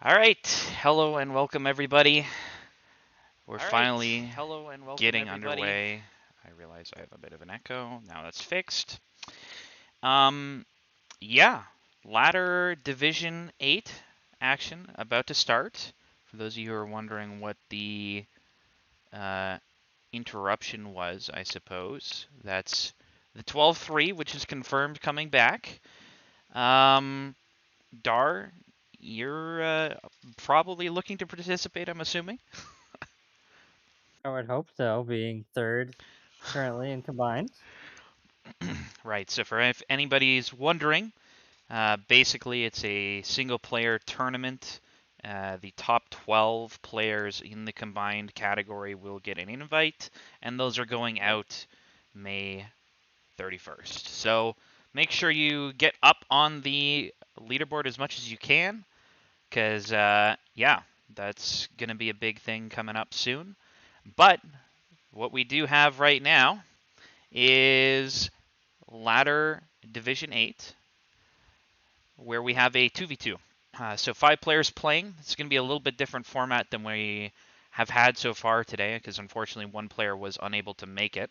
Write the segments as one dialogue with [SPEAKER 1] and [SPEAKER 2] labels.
[SPEAKER 1] All right, hello and welcome everybody. We're finally getting underway. I realize I have a bit of an echo. Now that's fixed. Yeah, Ladder Division 8 action about to start. For those of you who are wondering what the interruption was, I suppose, that's the 12-3, which is confirmed coming back. Dar, you're probably looking to participate, I'm assuming?
[SPEAKER 2] I would hope so, being third currently in combined.
[SPEAKER 1] Right, so for if anybody's wondering, basically it's a single-player tournament. The top 12 players in the combined category will get an invite, and those are going out May 31st. So make sure you get up on the leaderboard as much as you can, because, yeah, that's going to be a big thing coming up soon. But what we do have right now is Ladder Division 8. where we have a 2v2. So 5 players playing. It's going to be a little bit different format than we have had so far today, because unfortunately one player was unable to make it.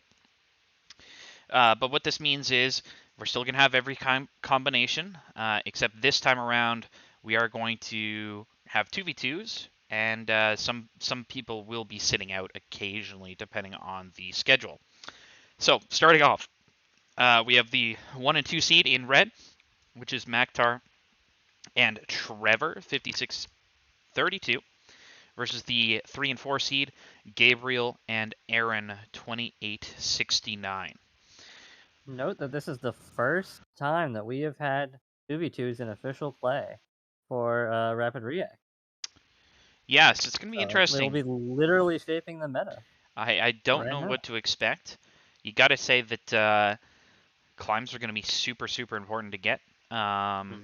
[SPEAKER 1] But what this means is we're still going to have every combination, except this time around we are going to have 2v2s, and some people will be sitting out occasionally depending on the schedule. So starting off, we have the 1 and 2 seed in red, which is Maktar and Trevor, 56-32, versus the 3 and 4 seed, Gabriel and Aaron, 28-69.
[SPEAKER 2] Note that this is the first time that we have had 2v2s in official play for Rapid React.
[SPEAKER 1] Yes, it's going to be
[SPEAKER 2] So it'll
[SPEAKER 1] interesting.
[SPEAKER 2] be literally shaping the meta.
[SPEAKER 1] I don't
[SPEAKER 2] Right
[SPEAKER 1] know
[SPEAKER 2] now.
[SPEAKER 1] what to expect. You got to say that climbs are going to be super, super important to get,
[SPEAKER 2] Hmm.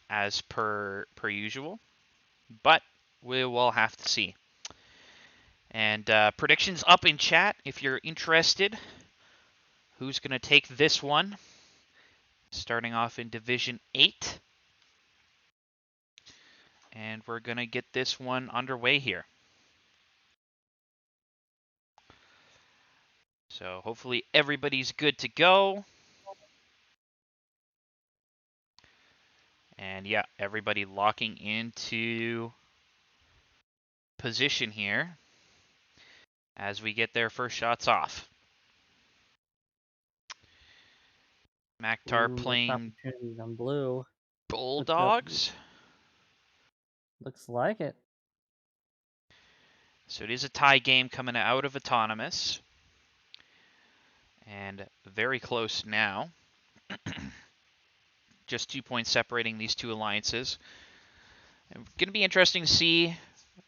[SPEAKER 1] as per usual. But we will have to see. And predictions up in chat if you're interested. Who's going to take this one? Starting off in Division 8. And we're going to get this one underway here. So hopefully everybody's good to go. And yeah, everybody locking into position here as we get their first shots off. Maktar
[SPEAKER 2] Ooh, looks
[SPEAKER 1] playing
[SPEAKER 2] opportunities on blue.
[SPEAKER 1] Bulldogs.
[SPEAKER 2] Looks like it.
[SPEAKER 1] So it is a tie game coming out of Autonomous. And very close now. Just 2 points separating these two alliances. Going to be interesting to see.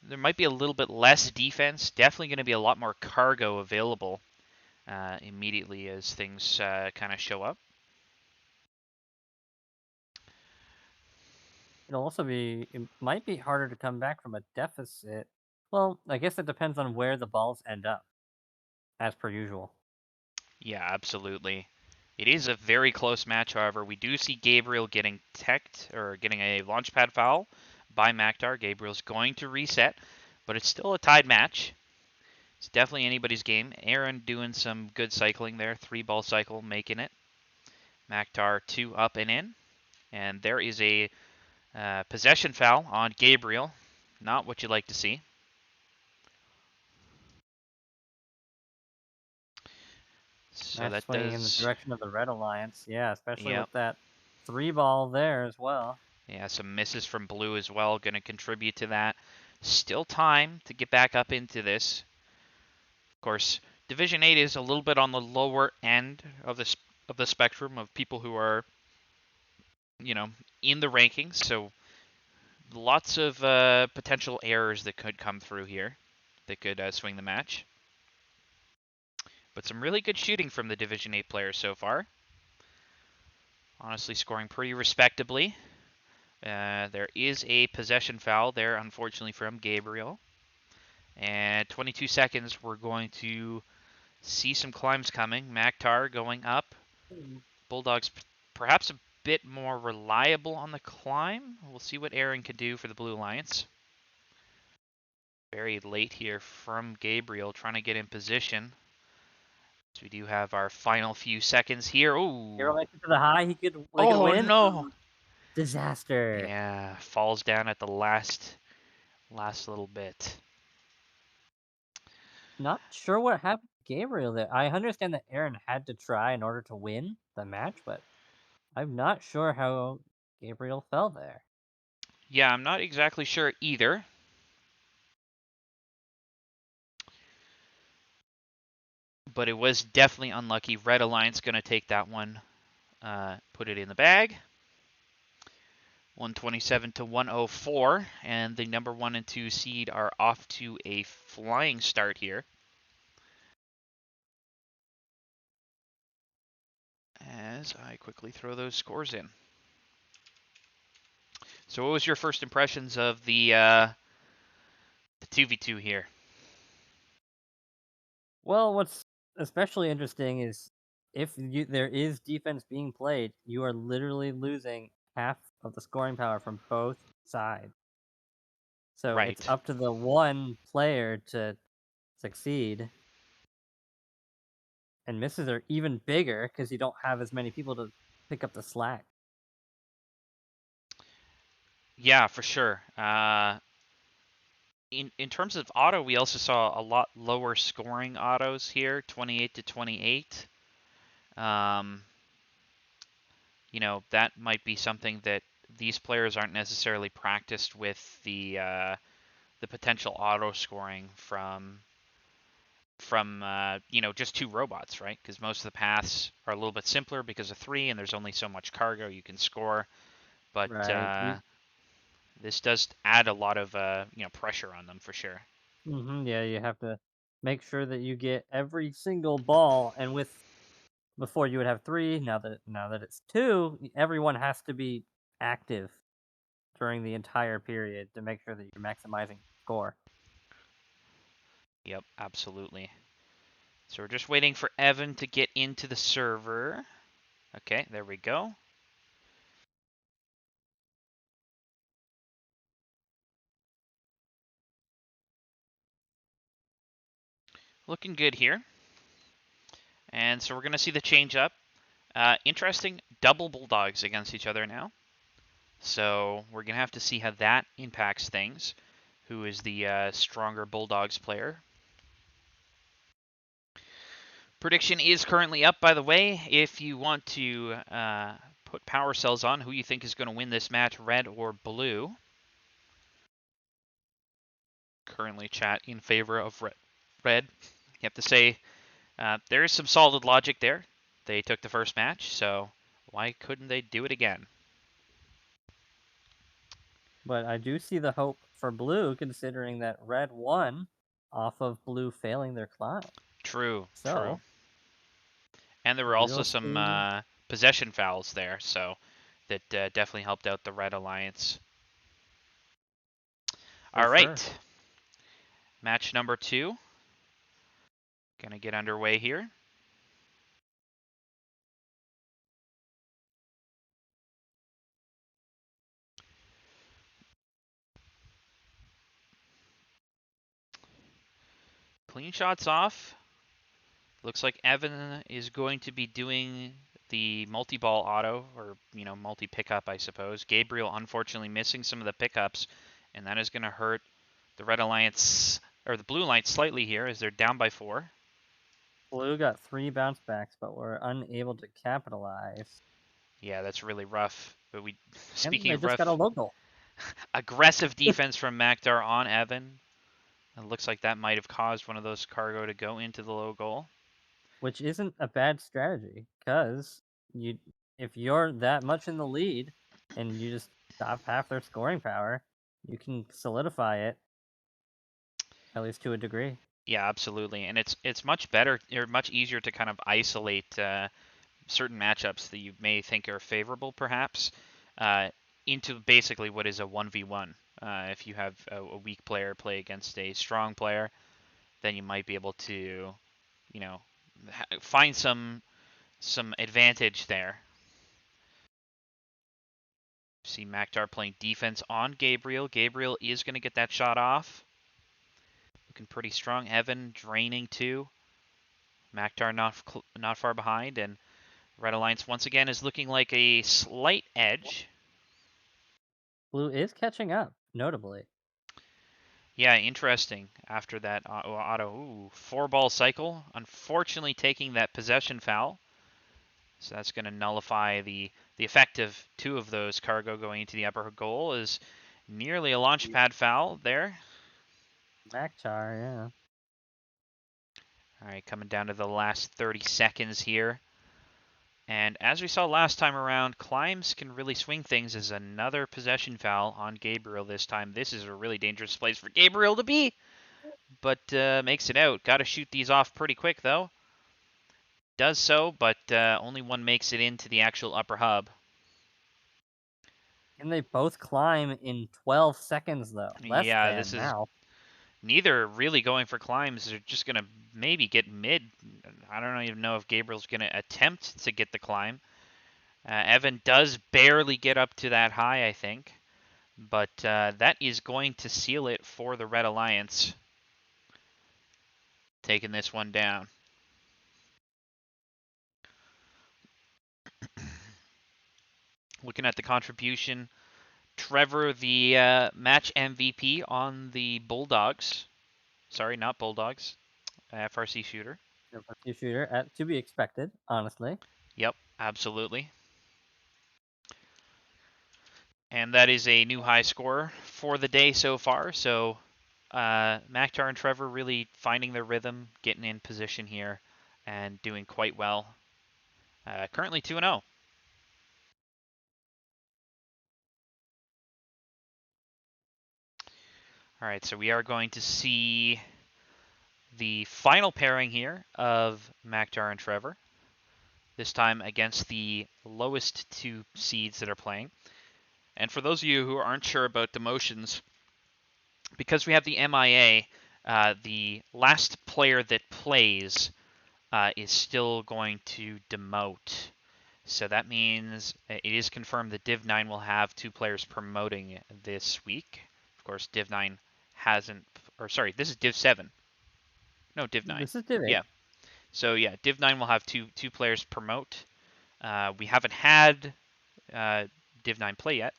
[SPEAKER 1] There might be a little bit less defense. Definitely going to be a lot more cargo available immediately as things kind of show up.
[SPEAKER 2] It might be harder to come back from a deficit. Well, I guess it depends on where the balls end up, as per usual.
[SPEAKER 1] Yeah, absolutely. It is a very close match, however. We do see Gabriel getting teched, or getting a launchpad foul by Maktar. Gabriel's going to reset, but it's still a tied match. It's definitely anybody's game. Aaron doing some good cycling there. 3-ball cycle, making it. Maktar 2 up and in. And there is a possession foul on Gabriel. Not what you'd like to see. So
[SPEAKER 2] Match
[SPEAKER 1] that
[SPEAKER 2] swinging in the
[SPEAKER 1] does,
[SPEAKER 2] direction of the Red Alliance. Yeah, especially
[SPEAKER 1] yep.
[SPEAKER 2] with that 3-ball there as well.
[SPEAKER 1] Yeah, some misses from blue as well, going to contribute to that. Still time to get back up into this. Of course, Division 8 is a little bit on the lower end of the spectrum of people who are, you know, in the rankings. So lots of potential errors that could come through here that could swing the match. But some really good shooting from the Division 8 players so far. Honestly, scoring pretty respectably. There is a possession foul there, unfortunately, from Gabriel. And 22 seconds, we're going to see some climbs coming. Maktar going up. Bulldogs perhaps a bit more reliable on the climb. We'll see what Aaron can do for the Blue Alliance. Very late here from Gabriel, trying to get in position. So we do have our final few seconds here.
[SPEAKER 2] Hero
[SPEAKER 1] Ooh.
[SPEAKER 2] makes it to the high. They could
[SPEAKER 1] Oh
[SPEAKER 2] win.
[SPEAKER 1] no.
[SPEAKER 2] Disaster.
[SPEAKER 1] Yeah, falls down at the last little bit.
[SPEAKER 2] Not sure what happened to Gabriel there. I understand that Aaron had to try in order to win the match, but I'm not sure how Gabriel fell there.
[SPEAKER 1] Yeah, I'm not exactly sure either. But it was definitely unlucky. Red Alliance going to take that one, put it in the bag. 127 to 104, and the number 1 and 2 seed are off to a flying start here. As I quickly throw those scores in. So what was your first impressions of the 2v2 here?
[SPEAKER 2] Well, what's especially interesting is there is defense being played, you are literally losing half of the scoring power from both sides. So it's
[SPEAKER 1] Right.
[SPEAKER 2] up to the one player to succeed. And misses are even bigger because you don't have as many people to pick up the slack.
[SPEAKER 1] Yeah, for sure. In terms of auto, we also saw a lot lower scoring autos here, 28 to 28. Um, that might be something that these players aren't necessarily practiced with the potential auto scoring from just two robots, right? Because most of the paths are a little bit simpler because of three, and there's only so much cargo you can score. But
[SPEAKER 2] Right.
[SPEAKER 1] this does add a lot of pressure on them for sure.
[SPEAKER 2] Yeah, you have to make sure that you get every single ball, and with before you would have three. Now that it's two, everyone has to be active during the entire period to make sure that you're maximizing score.
[SPEAKER 1] Yep, absolutely. So we're just waiting for Evan to get into the server. Okay, there we go. Looking good here. And so we're going to see the change up. Interesting, double Bulldogs against each other now. So we're going to have to see how that impacts things. Who is the stronger Bulldogs player? Prediction is currently up, by the way. If you want to put power cells on, who you think is going to win this match, red or blue? Currently chat in favor of red. You have to say there is some solid logic there. They took the first match, so why couldn't they do it again?
[SPEAKER 2] But I do see the hope for blue, considering that red won off of blue failing their climb.
[SPEAKER 1] True, true.
[SPEAKER 2] So
[SPEAKER 1] And there were also
[SPEAKER 2] we'll
[SPEAKER 1] some
[SPEAKER 2] see
[SPEAKER 1] possession fouls there, so that definitely helped out the Red Alliance.
[SPEAKER 2] for
[SPEAKER 1] All
[SPEAKER 2] sure.
[SPEAKER 1] right, match number 2. Gonna get underway here. Clean shots off. Looks like Evan is going to be doing the multi-ball auto, or multi-pickup, I suppose. Gabriel unfortunately missing some of the pickups, and that is going to hurt the Red Alliance, or the Blue Alliance slightly here, as they're down by 4.
[SPEAKER 2] Blue got 3 bounce backs, but were unable to capitalize.
[SPEAKER 1] Yeah, that's really rough. But
[SPEAKER 2] And
[SPEAKER 1] speaking
[SPEAKER 2] they
[SPEAKER 1] of
[SPEAKER 2] just got a
[SPEAKER 1] rough,
[SPEAKER 2] local.
[SPEAKER 1] aggressive defense from Makdar on Evan. It looks like that might have caused one of those cargo to go into the low goal.
[SPEAKER 2] Which isn't a bad strategy, because you if you're that much in the lead and you just stop half their scoring power, you can solidify it, at least to a degree.
[SPEAKER 1] Yeah, absolutely, and it's much better or much easier to kind of isolate certain matchups that you may think are favorable, perhaps, uh, into basically what is a 1v1. If you have a weak player play against a strong player, then you might be able to, you know, find some advantage there. See Maktar playing defense on Gabriel. Gabriel is going to get that shot off. Looking pretty strong. Evan draining too. Maktar not far behind, and Red Alliance once again is looking like a slight edge.
[SPEAKER 2] Blue is catching up, notably.
[SPEAKER 1] Yeah, interesting. After that auto, 4-ball cycle, unfortunately taking that possession foul. So that's going to nullify the effect of 2 of those cargo going into the upper goal. Is nearly a launch pad foul there.
[SPEAKER 2] Makchar, yeah.
[SPEAKER 1] All right, coming down to the last 30 seconds here. And as we saw last time around, climbs can really swing things as another possession foul on Gabriel this time. This is a really dangerous place for Gabriel to be, but makes it out. Got to shoot these off pretty quick, though. Does so, but only one makes it into the actual upper hub.
[SPEAKER 2] And they both climb in 12 seconds, though. Less
[SPEAKER 1] Yeah, this
[SPEAKER 2] than
[SPEAKER 1] is
[SPEAKER 2] now.
[SPEAKER 1] neither really going for climbs. They're just going to maybe get mid. I don't even know if Gabriel's going to attempt to get the climb. Evan does barely get up to that high, I think. But that is going to seal it for the Red Alliance. Taking this one down. Looking at the contribution, Trevor, the match MVP on the Bulldogs. Sorry, not Bulldogs. FRC shooter.
[SPEAKER 2] FRC shooter, to be expected, honestly.
[SPEAKER 1] Yep, absolutely. And that is a new high score for the day so far. So Maktar and Trevor really finding their rhythm, getting in position here, and doing quite well. Currently 2-0. All right, so we are going to see the final pairing here of Maktar and Trevor. This time against the lowest two seeds that are playing. And for those of you who aren't sure about demotions, because we have the MIA, the last player that plays is still going to demote. So that means it is confirmed that Div 9 will have 2 players promoting this week. Of course, Div 9 hasn't, or sorry, this is Div 7. No, Div 9.
[SPEAKER 2] This is Div 8.
[SPEAKER 1] Yeah. So yeah, Div 9 will have two players promote. We haven't had Div 9 play yet,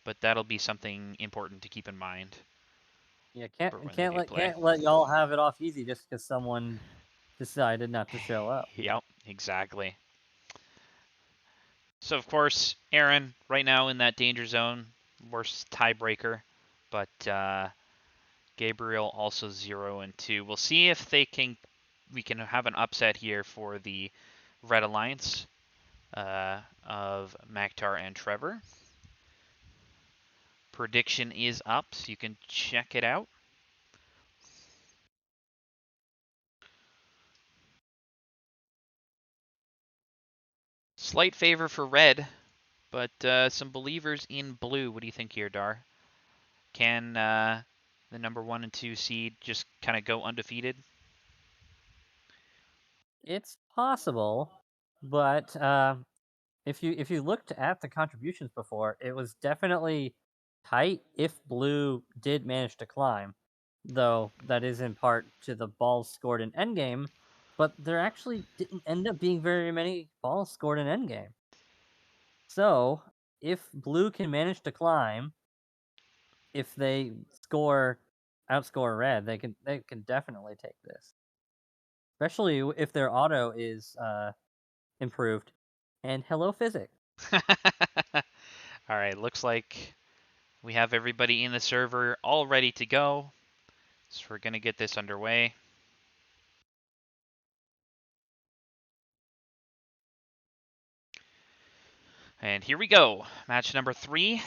[SPEAKER 1] but that'll be something important to keep in mind
[SPEAKER 2] Yeah,
[SPEAKER 1] for when they do play.
[SPEAKER 2] can't let y'all have it off easy just because someone decided not to show up.
[SPEAKER 1] Yep, exactly. So of course, Aaron right now in that danger zone, worst tiebreaker, but Gabriel also 0-2. We'll see if we can have an upset here for the Red Alliance of Maktar and Trevor. Prediction is up, so you can check it out. Slight favor for red, but some believers in blue. What do you think here, Dar? Can the number 1 and 2 seed just kind of go undefeated?
[SPEAKER 2] It's possible, but if you looked at the contributions before, it was definitely tight if blue did manage to climb, though that is in part to the balls scored in endgame. But there actually didn't end up being very many balls scored in endgame. So if blue can manage to climb, if they outscore red, they can definitely take this, especially if their auto is improved. And hello physics.
[SPEAKER 1] All right, looks like we have everybody in the server all ready to go. So we're going to get this underway. And here we go. Match number 3.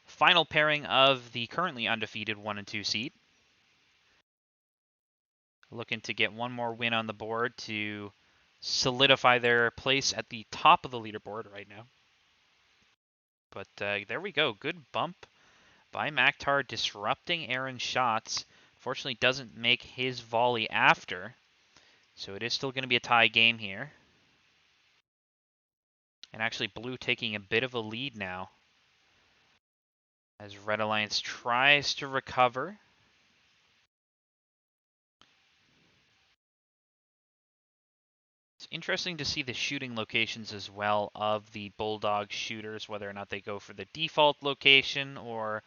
[SPEAKER 1] Final pairing of the currently undefeated 1 and 2 seed. Looking to get one more win on the board to solidify their place at the top of the leaderboard right now. But there we go. Good bump by Maktar, disrupting Aaron's shots. Fortunately, doesn't make his volley after. So it is still going to be a tie game here. And actually, blue taking a bit of a lead now, as Red Alliance tries to recover. It's interesting to see the shooting locations as well of the Bulldog shooters, whether or not they go for the default location or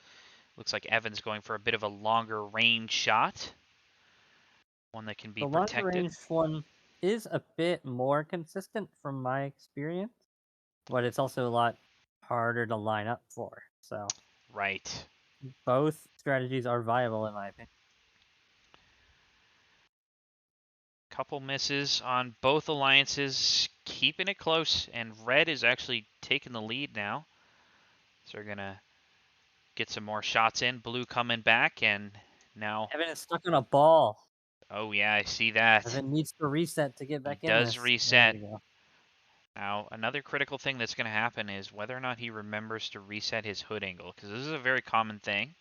[SPEAKER 1] looks like Evan's going for a bit of a longer range shot. One that can be
[SPEAKER 2] The longer
[SPEAKER 1] protected.
[SPEAKER 2] range one is a bit more consistent from my experience, but it's also a lot harder to line up for. So
[SPEAKER 1] Right.
[SPEAKER 2] both strategies are viable in my opinion.
[SPEAKER 1] Couple misses on both alliances, keeping it close, and red is actually taking the lead now. So they're going to get some more shots in. Blue coming back, and now...
[SPEAKER 2] Evan is stuck on a ball.
[SPEAKER 1] Oh, yeah, I see that.
[SPEAKER 2] Evan needs to reset to get
[SPEAKER 1] He
[SPEAKER 2] back in
[SPEAKER 1] does
[SPEAKER 2] this. There
[SPEAKER 1] reset.
[SPEAKER 2] we go.
[SPEAKER 1] Now, another critical thing that's going to happen is whether or not he remembers to reset his hood angle, because this is a very common thing.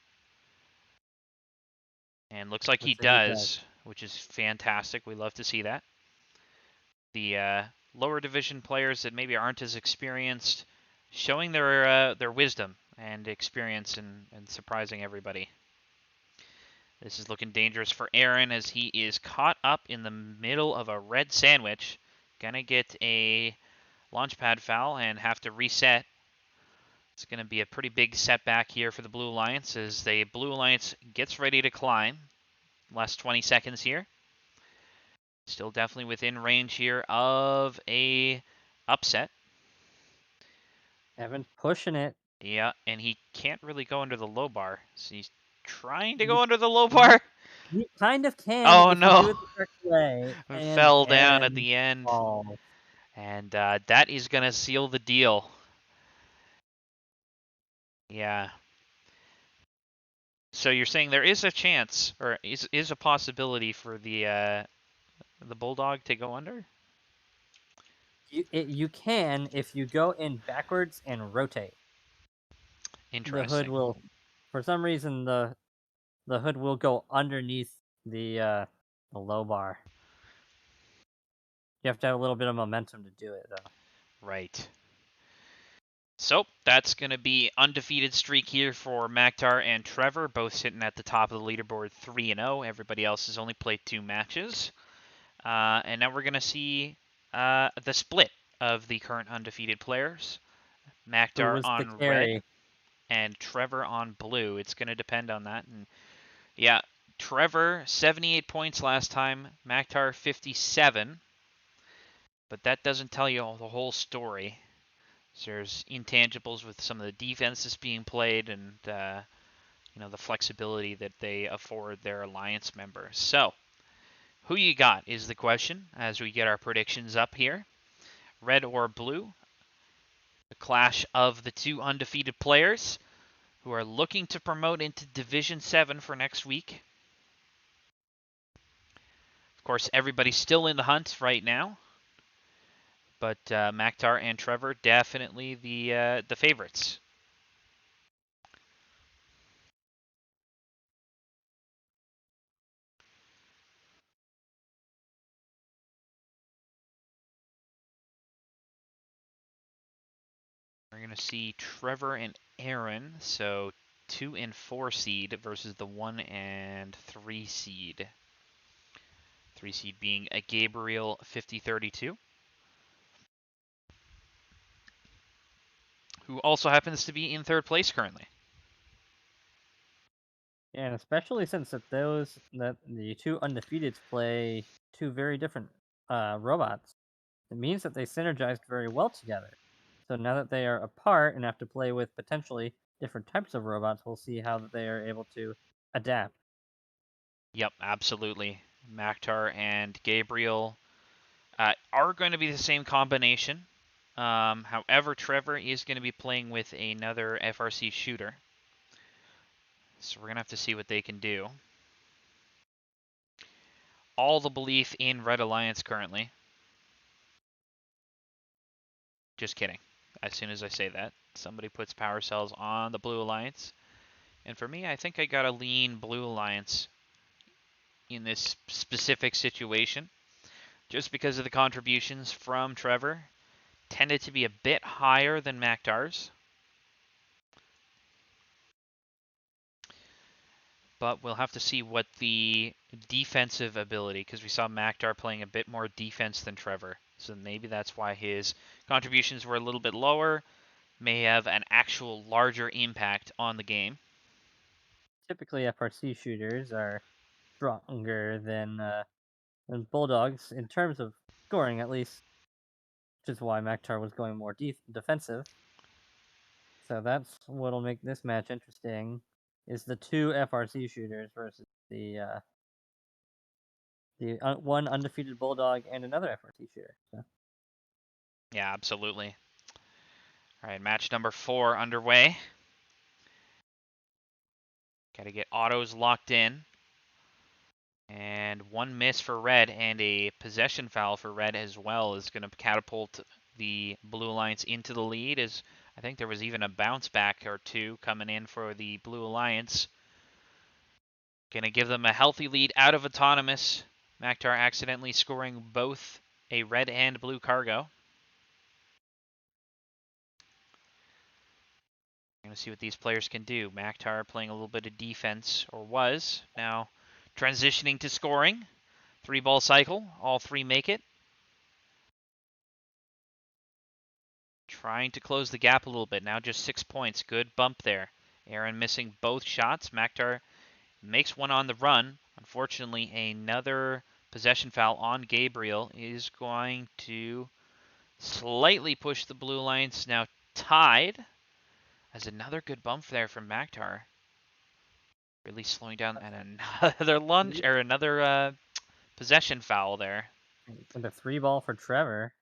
[SPEAKER 1] And looks like he
[SPEAKER 2] Looks like he does.
[SPEAKER 1] does, which is fantastic. We love to see that. The lower division players that maybe aren't as experienced, showing their wisdom and experience and surprising everybody. This is looking dangerous for Aaron as he is caught up in the middle of a red sandwich. Gonna get a launch pad foul and have to reset. It's going to be a pretty big setback here for the Blue Alliance as the Blue Alliance gets ready to climb. Last 20 seconds here. Still definitely within range here of a upset.
[SPEAKER 2] Evan pushing it.
[SPEAKER 1] Yeah, and he can't really go under the low bar. So he's trying to
[SPEAKER 2] You,
[SPEAKER 1] go under the low
[SPEAKER 2] you,
[SPEAKER 1] bar.
[SPEAKER 2] you kind of can
[SPEAKER 1] Oh
[SPEAKER 2] if you do
[SPEAKER 1] no.
[SPEAKER 2] it the correct way. And
[SPEAKER 1] Fell down at
[SPEAKER 2] Aaron
[SPEAKER 1] the end.
[SPEAKER 2] falls.
[SPEAKER 1] And that is going to seal the deal. Yeah. So you're saying there is a chance, or is a possibility for the Bulldog to go under?
[SPEAKER 2] You can if you go in backwards and rotate. The hood
[SPEAKER 1] Interesting.
[SPEAKER 2] will, for some reason, the hood will go underneath the low bar. You have to have a little bit of momentum to do it, though.
[SPEAKER 1] Right. So that's going to be undefeated streak here for Maktar and Trevor, both sitting at the top of the leaderboard 3-0. Everybody else has only played 2 matches. And now we're going to see the split of the current undefeated players.
[SPEAKER 2] Who
[SPEAKER 1] Maktar
[SPEAKER 2] was the
[SPEAKER 1] on red
[SPEAKER 2] carry?
[SPEAKER 1] and Trevor on blue. It's going to depend on that. And yeah, Trevor 78 points last time, Maktar 57. But that doesn't tell you the whole story. So there's intangibles with some of the defenses being played and the flexibility that they afford their alliance members. So who you got is the question as we get our predictions up here. Red or blue? The clash of the two undefeated players who are looking to promote into Division 7 for next week. Of course, everybody's still in the hunt right now, but Maktar and Trevor definitely the favorites. We're going to see Trevor and Aaron, so 2 and 4 seed versus the 1 and 3 seed. 3 seed being a Gabriel 5032, who also happens to be in 3rd place currently.
[SPEAKER 2] Yeah, and especially since that the two undefeateds play two very different robots, it means that they synergized very well together. So now that they are apart and have to play with potentially different types of robots, we'll see how they are able to adapt.
[SPEAKER 1] Yep, absolutely. Maktar and Gabriel are going to be the same combination. However, Trevor is going to be playing with another FRC shooter. So we're going to have to see what they can do. All the belief in Red Alliance currently. Just kidding. As soon as I say that, somebody puts power cells on the Blue Alliance. And for me, I think I got to lean Blue Alliance in this specific situation. Just because of the contributions from Trevor. Tended to be a bit higher than Maktar's. But we'll have to see what the defensive ability, because we saw Maktar playing a bit more defense than Trevor. So maybe that's why his contributions were a little bit lower, may have an actual larger impact on the game.
[SPEAKER 2] Typically, FRC shooters are stronger than Bulldogs in terms of scoring, at least, which is why Maktar was going more defensive. So that's what'll make this match interesting. Is the two FRC shooters versus the one undefeated Bulldog and another FRC shooter. So.
[SPEAKER 1] Yeah, absolutely. All right, match number 4 underway. Got to get autos locked in. And one miss for Red and a possession foul for Red as well is going to catapult the Blue Alliance into the lead. As I think there was even a bounce back or two coming in for the Blue Alliance. Going to give them a healthy lead out of autonomous. Maktar accidentally scoring both a red and blue cargo. We're going to see what these players can do. Maktar playing a little bit of defense, or was. Now transitioning to scoring. 3-ball cycle. All 3 make it. Trying to close the gap a little bit. Now just 6 points. Good bump there. Aaron missing both shots. Maktar makes one on the run. Unfortunately, another possession foul on Gabriel is going to slightly push the Blue Lions now tied. As another good bump there from Maktar. Really slowing down, and another lunge or another possession foul there.
[SPEAKER 2] And a 3-ball for Trevor.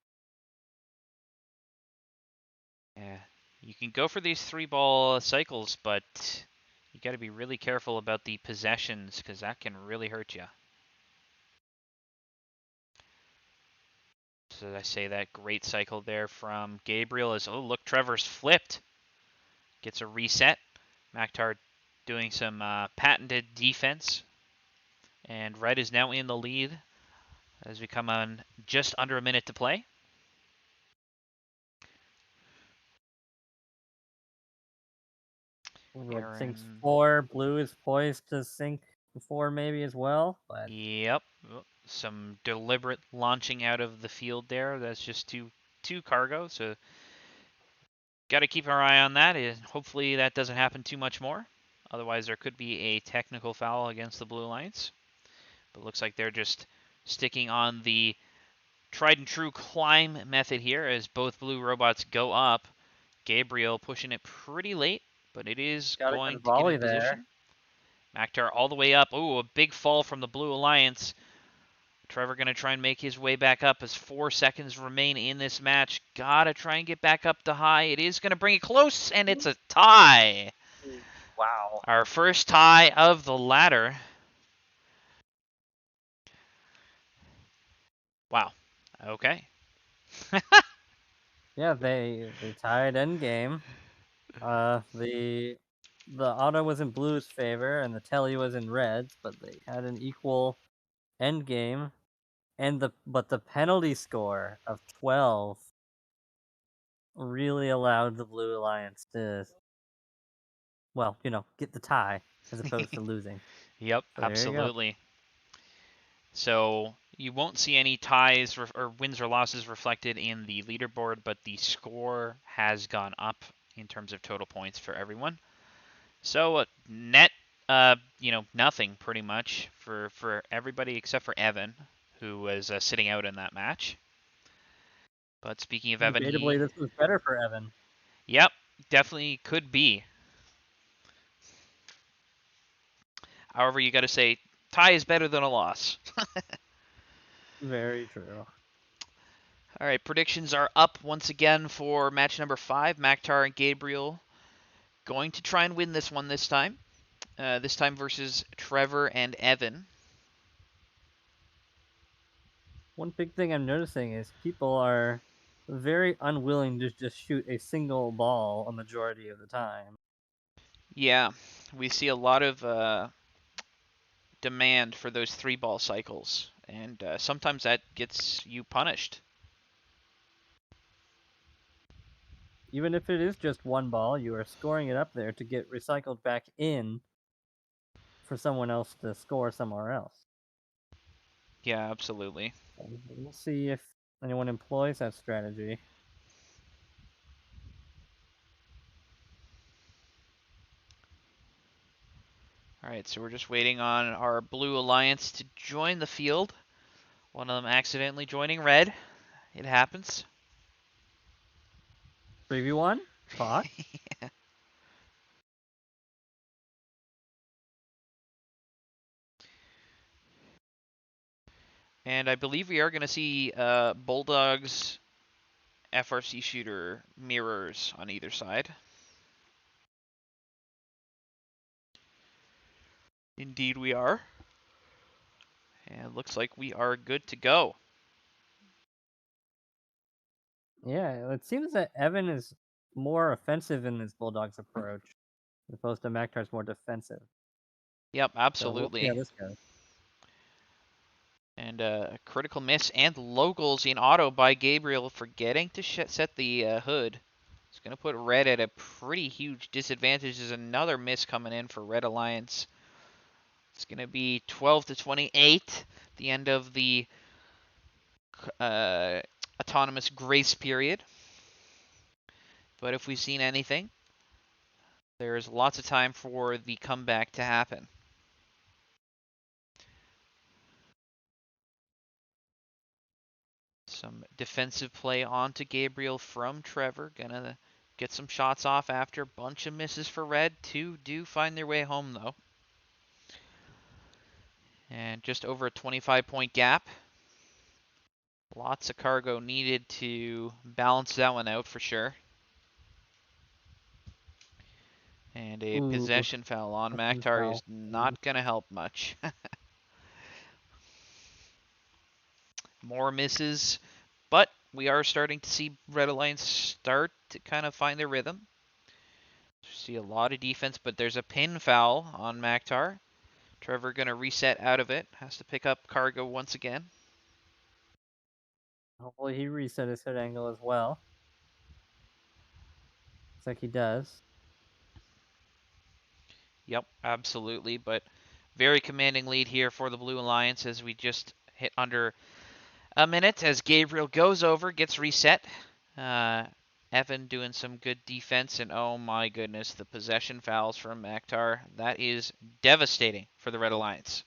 [SPEAKER 1] Yeah, you can go for these 3-ball cycles, but you got to be really careful about the possessions because that can really hurt you. So I say that great cycle there from Gabriel is, oh look, Trevor's flipped. Gets a reset. Maktar doing some patented defense. And Red is now in the lead as we come on just under a minute to play.
[SPEAKER 2] Red sinks
[SPEAKER 1] Aaron.
[SPEAKER 2] 4. Blue is poised to sink 4 maybe as well. But
[SPEAKER 1] Yep. Some deliberate launching out of the field there. That's just two cargo, so got to keep our eye on that. Hopefully that doesn't happen too much more. Otherwise, there could be a technical foul against the Blue Lions. But looks like they're just sticking on the tried and true climb method here as both blue robots go up. Gabriel pushing it pretty late, but it is
[SPEAKER 2] got a
[SPEAKER 1] going
[SPEAKER 2] good
[SPEAKER 1] to get in
[SPEAKER 2] volley there.
[SPEAKER 1] position. Maktar all the way up. Ooh, a big fall from the Blue Alliance. Trevor going to try and make his way back up as 4 seconds remain in this match. Gotta try and get back up to high. It is going to bring it close, and it's a tie.
[SPEAKER 2] Wow.
[SPEAKER 1] Our first tie of the ladder. Wow. Okay.
[SPEAKER 2] Yeah, they tied endgame. The auto was in blue's favor and the telly was in red's, but they had an equal endgame. And the penalty score of 12 really allowed the Blue Alliance to, well, get the tie as opposed to losing.
[SPEAKER 1] Yep,
[SPEAKER 2] So there you go.
[SPEAKER 1] absolutely. So you won't see any ties or wins or losses reflected in the leaderboard, but the score has gone up in terms of total points for everyone. So net, nothing pretty much for everybody except for Evan, who was sitting out in that match. But speaking of Evan,
[SPEAKER 2] Debatably, this was better for Evan.
[SPEAKER 1] yep, definitely could be. However, you got to say tie is better than a loss.
[SPEAKER 2] Very true.
[SPEAKER 1] All right, predictions are up once again for match number 5. Maktar and Gabriel going to try and win this one this time. This time versus Trevor and Evan.
[SPEAKER 2] One big thing I'm noticing is people are very unwilling to just shoot a single ball a majority of the time.
[SPEAKER 1] Yeah, we see a lot of demand for those 3-ball cycles, and sometimes that gets you punished.
[SPEAKER 2] Even if it is just one ball, you are scoring it up there to get recycled back in for someone else to score somewhere else.
[SPEAKER 1] Yeah, absolutely.
[SPEAKER 2] We'll see if anyone employs that strategy.
[SPEAKER 1] All right, so we're just waiting on our Blue Alliance to join the field. One of them accidentally joining red. It happens.
[SPEAKER 2] 3v1? Caught.
[SPEAKER 1] Yeah. And I believe we are going to see Bulldog's FRC shooter mirrors on either side. Indeed, we are. And looks like we are good to go.
[SPEAKER 2] Yeah, it seems that Evan is more offensive in his Bulldogs approach, as opposed to Maktar's more defensive.
[SPEAKER 1] Yep,
[SPEAKER 2] So we'll see how
[SPEAKER 1] absolutely.
[SPEAKER 2] this goes.
[SPEAKER 1] And a critical miss and locals in auto by Gabriel, forgetting to set the hood. It's going to put Red at a pretty huge disadvantage. There's another miss coming in for Red Alliance. It's going to be 12 to 28, the end of the autonomous grace period. But if we've seen anything, there's lots of time for the comeback to happen. Some defensive play onto Gabriel from Trevor. Gonna get some shots off after. Bunch of misses for Red. Two do find their way home, though. And just over a 25-point gap. Lots of cargo needed to balance that one out for sure. And a
[SPEAKER 2] Ooh,
[SPEAKER 1] possession foul on
[SPEAKER 2] rookie
[SPEAKER 1] Maktar is
[SPEAKER 2] foul.
[SPEAKER 1] not going to help much. More misses, but we are starting to see Red Alliance start to kind of find their rhythm. See a lot of defense, but there's a pin foul on Maktar. Trevor going to reset out of it. Has to pick up cargo once again.
[SPEAKER 2] Hopefully he reset his hit angle as well. Looks like he does.
[SPEAKER 1] Yep, absolutely. But very commanding lead here for the Blue Alliance as we just hit under a minute as Gabriel goes over, gets reset. Evan doing some good defense, and oh my goodness, the possession fouls from Maktar. That is devastating for the Red Alliance.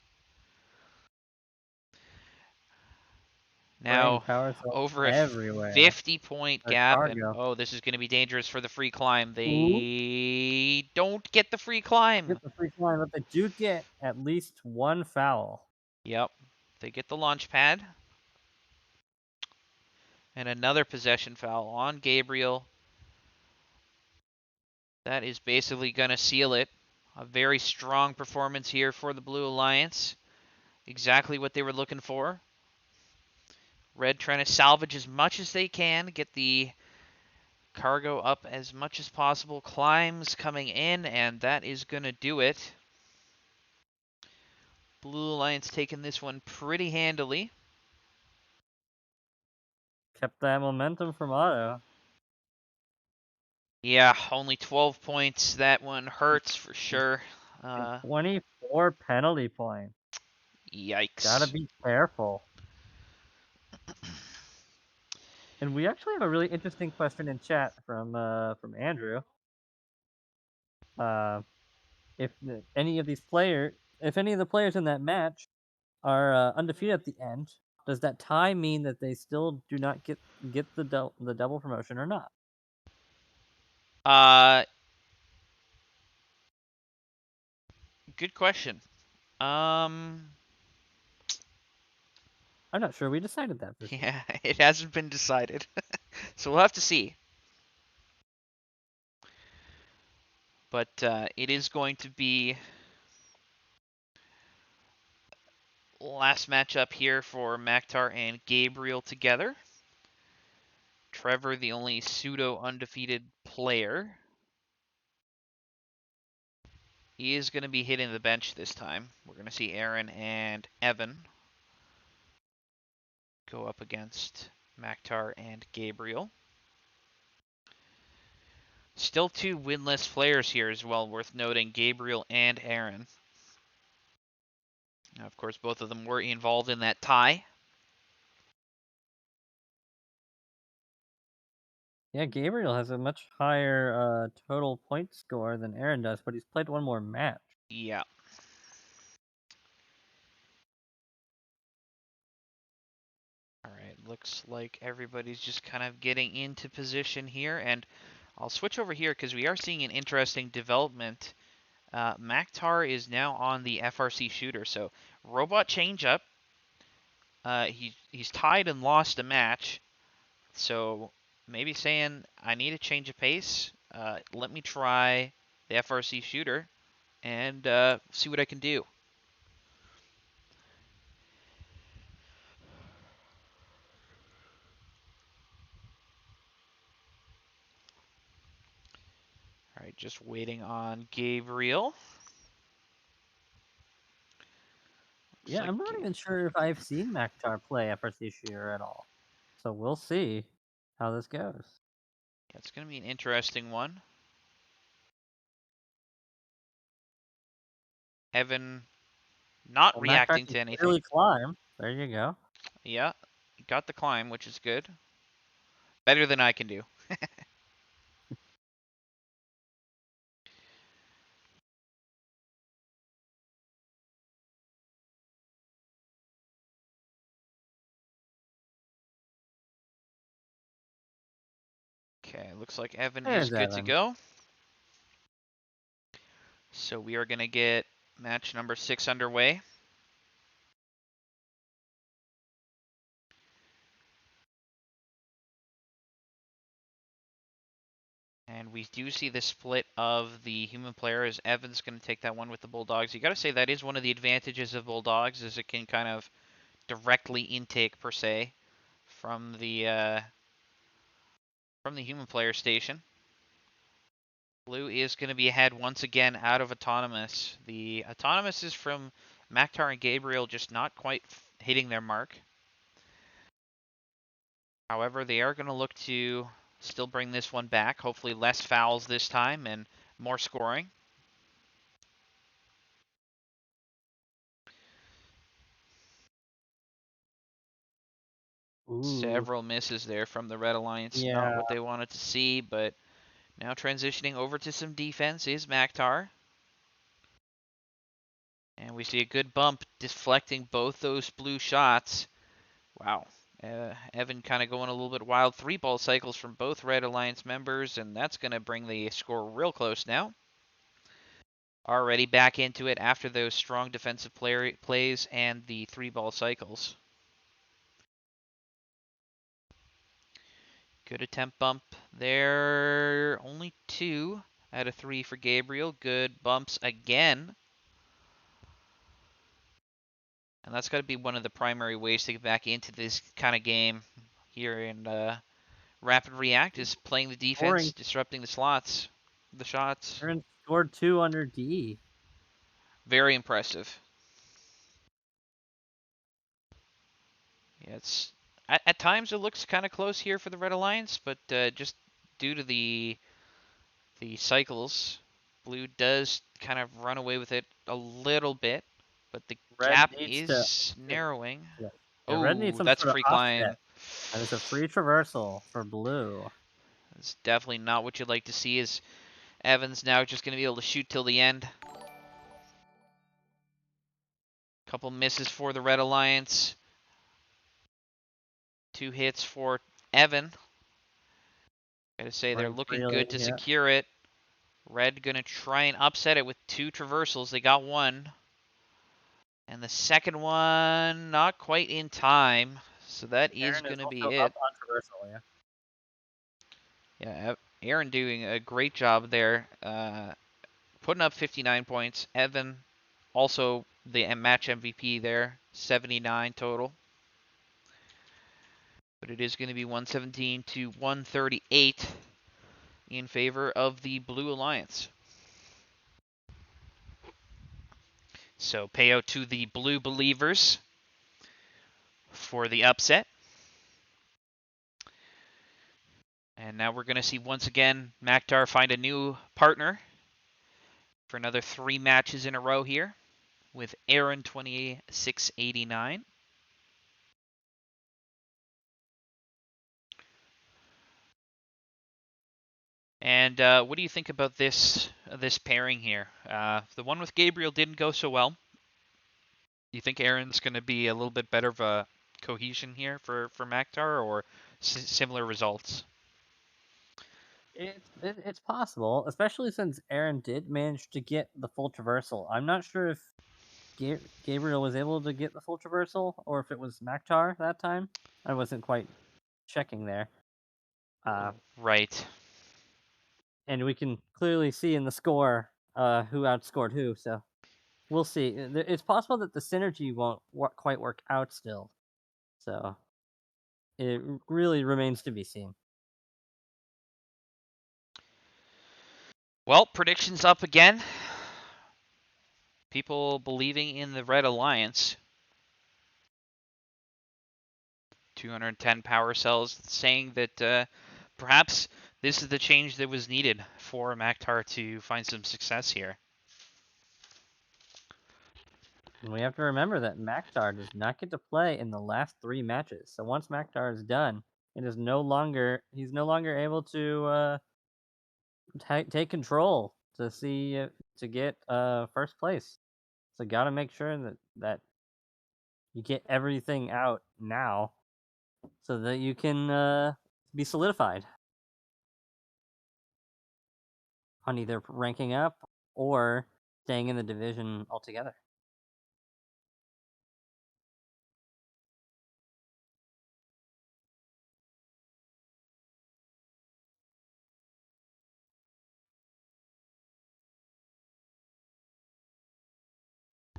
[SPEAKER 2] Brain
[SPEAKER 1] Now,
[SPEAKER 2] power cells
[SPEAKER 1] over a
[SPEAKER 2] everywhere.
[SPEAKER 1] 50-point
[SPEAKER 2] Or
[SPEAKER 1] gap, and
[SPEAKER 2] cargo.
[SPEAKER 1] oh, this is going to be dangerous for the free climb.
[SPEAKER 2] Ooh.
[SPEAKER 1] They don't get the free climb.
[SPEAKER 2] Get the free climb, but they do get at least one foul.
[SPEAKER 1] Yep, they get the launch pad. And another possession foul on Gabriel. That is basically going to seal it. A very strong performance here for the Blue Alliance. Exactly what they were looking for. Red trying to salvage as much as they can, get the cargo up as much as possible. Climbs coming in, and that is going to do it. Blue Alliance taking this one pretty handily.
[SPEAKER 2] Kept that momentum from Otto.
[SPEAKER 1] Yeah, only 12 points. That one hurts for sure.
[SPEAKER 2] And 24 penalty points. Gotta
[SPEAKER 1] Yikes.
[SPEAKER 2] be careful. And we actually have a really interesting question in chat from Andrew. Uh, any of these players, if any of the players in that match are undefeated at the end, does that tie mean that they still do not get the double promotion or not?
[SPEAKER 1] Uh, Good question.
[SPEAKER 2] I'm not sure we decided that for sure.
[SPEAKER 1] Yeah, it hasn't been decided. So we'll have to see. But it is going to be last matchup here for Maktar and Gabriel together. Trevor, the only pseudo undefeated player, he is going to be hitting the bench this time. We're going to see Aaron and Evan go up against Maktar and Gabriel. Still two winless players here as well, worth noting, Gabriel and Aaron. Now, of course, both of them were involved in that tie.
[SPEAKER 2] Yeah, Gabriel has a much higher total point score than Aaron does, but he's played one more match.
[SPEAKER 1] Yeah. All right, looks like everybody's just kind of getting into position here, and I'll switch over here because we are seeing an interesting development. Maktar is now on the FRC shooter, so robot changeup. He's tied and lost a match, so maybe saying I need a change of pace. Let me try the FRC shooter and see what I can do. All right, just waiting on Gabriel.
[SPEAKER 2] Yeah,
[SPEAKER 1] like
[SPEAKER 2] I'm not even sure if I've seen Maktar play FRC Shooter at all. So we'll see how this goes.
[SPEAKER 1] it's going to be an interesting one. Evan not
[SPEAKER 2] Well, Maktar
[SPEAKER 1] reacting
[SPEAKER 2] can
[SPEAKER 1] to anything.
[SPEAKER 2] clearly climb. There you go.
[SPEAKER 1] Yeah, got the climb, which is good. Better than I can do. Okay, looks like Evan is
[SPEAKER 2] There's
[SPEAKER 1] good to
[SPEAKER 2] Evan.
[SPEAKER 1] go. So we are going to get match number 6 underway. And we do see the split of the human player as Evan's going to take that one with the Bulldogs. You got to say that is one of the advantages of Bulldogs is it can kind of directly intake per se from the human player station. Blue is going to be ahead once again out of Autonomous. The Autonomous is from Maktar and Gabriel just not quite hitting their mark. However, they are going to look to still bring this one back. Hopefully less fouls this time and more scoring.
[SPEAKER 2] Ooh.
[SPEAKER 1] Several misses there from the Red Alliance. Not
[SPEAKER 2] Yeah.
[SPEAKER 1] what they wanted to see, but now transitioning over to some defense is Maktar. And we see a good bump deflecting both those blue shots. Wow. Evan kind of going a little bit wild. 3 ball cycles from both Red Alliance members, and that's going to bring the score real close now. Already back into it after those strong defensive plays and the 3 ball cycles. Good attempt bump there. Only 2 out of 3 for Gabriel. Good bumps again. And that's got to be one of the primary ways to get back into this kind of game here in Rapid React is playing the defense,
[SPEAKER 2] Scoring.
[SPEAKER 1] disrupting the slots, the shots.
[SPEAKER 2] Aaron scored 2 under D.
[SPEAKER 1] Very impressive. Yeah, it's at times it looks kind of close here for the Red Alliance, but just due to the cycles, Blue does kind of run away with it a little bit, but the
[SPEAKER 2] Red
[SPEAKER 1] gap
[SPEAKER 2] needs to.
[SPEAKER 1] is narrowing.
[SPEAKER 2] Yeah, yeah, red needs
[SPEAKER 1] Oh,
[SPEAKER 2] some
[SPEAKER 1] that's a
[SPEAKER 2] sort of
[SPEAKER 1] free
[SPEAKER 2] offset.
[SPEAKER 1] climb.
[SPEAKER 2] That is a free traversal for blue.
[SPEAKER 1] It's definitely not what you'd like to see. Is Evans now just going to be able to shoot till the end? Couple misses for the Red Alliance. 2 hits for Evan. Gotta say they're
[SPEAKER 2] Scoring
[SPEAKER 1] looking
[SPEAKER 2] freely,
[SPEAKER 1] good to
[SPEAKER 2] yeah.
[SPEAKER 1] secure it. Red gonna try and upset it with 2 traversals. They got one. And the second one, not quite in time. So that is
[SPEAKER 2] Aaron is
[SPEAKER 1] gonna be
[SPEAKER 2] also up
[SPEAKER 1] it.
[SPEAKER 2] on traversal, yeah.
[SPEAKER 1] Yeah, Aaron doing a great job there. Putting up 59 points. Evan also the match MVP there, 79 total. But it is going to be 117 to 138 in favor of the Blue Alliance. So payout to the Blue Believers for the upset. And now we're going to see once again Maktar find a new partner for another 3 matches in a row here with Aaron 2689. And what do you think about this pairing here? The one with Gabriel didn't go so well. Do you think Aaron's going to be a little bit better of a cohesion here for Maktar, or similar results?
[SPEAKER 2] It's possible, especially since Aaron did manage to get the full traversal. I'm not sure if Gabriel was able to get the full traversal or if it was Maktar that time. I wasn't quite checking there.
[SPEAKER 1] Right.
[SPEAKER 2] And we can clearly see in the score who outscored who. So we'll see. It's possible that the synergy won't quite work out still. So it really remains to be seen.
[SPEAKER 1] Well, predictions up again. People believing in the Red Alliance. 210 power cells, saying that perhaps this is the change that was needed for Maktar to find some success here.
[SPEAKER 2] We have to remember that Maktar does not get to play in the last 3 matches. So once Maktar is done, he's no longer able to take control to see to get first place. So got to make sure that you get everything out now so that you can be solidified on either ranking up or staying in the division altogether.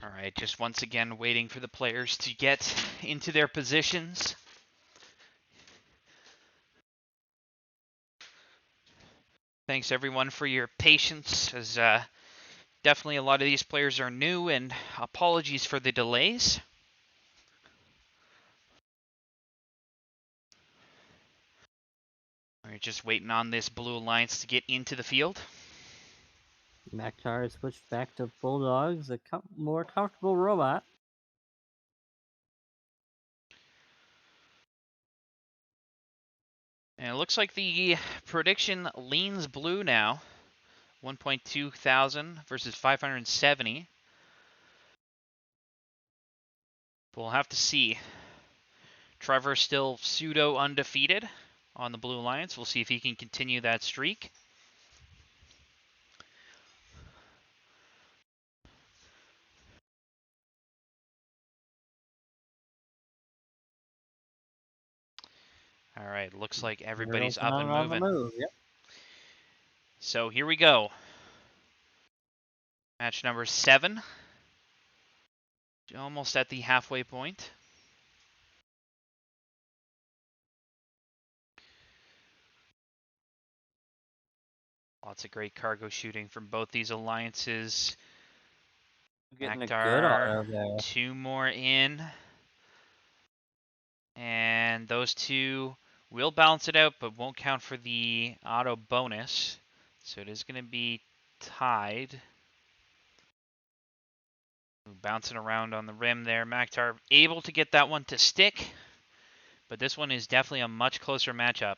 [SPEAKER 1] All right, just once again waiting for the players to get into their positions. Thanks everyone for your patience, as definitely a lot of these players are new, and apologies for the delays. We're just waiting on this Blue Alliance to get into the field.
[SPEAKER 2] Maktar has switched back to Bulldogs, a more comfortable robot.
[SPEAKER 1] And it looks like the prediction leans blue now. 1.2 thousand versus 570. We'll have to see. Trevor still pseudo undefeated on the Blue Alliance. We'll see if he can continue that streak. All right, looks like everybody's up and
[SPEAKER 2] on the
[SPEAKER 1] moving.
[SPEAKER 2] move. Yep.
[SPEAKER 1] So here we go. Match number 7. Almost at the halfway point. Lots of great cargo shooting from both these alliances.
[SPEAKER 2] Getting a good
[SPEAKER 1] Maktar,
[SPEAKER 2] auto there.
[SPEAKER 1] 2 more in. And those 2 will balance it out, but won't count for the auto bonus. So it is going to be tied. Bouncing around on the rim there. Maktar able to get that one to stick. But this one is definitely a much closer matchup.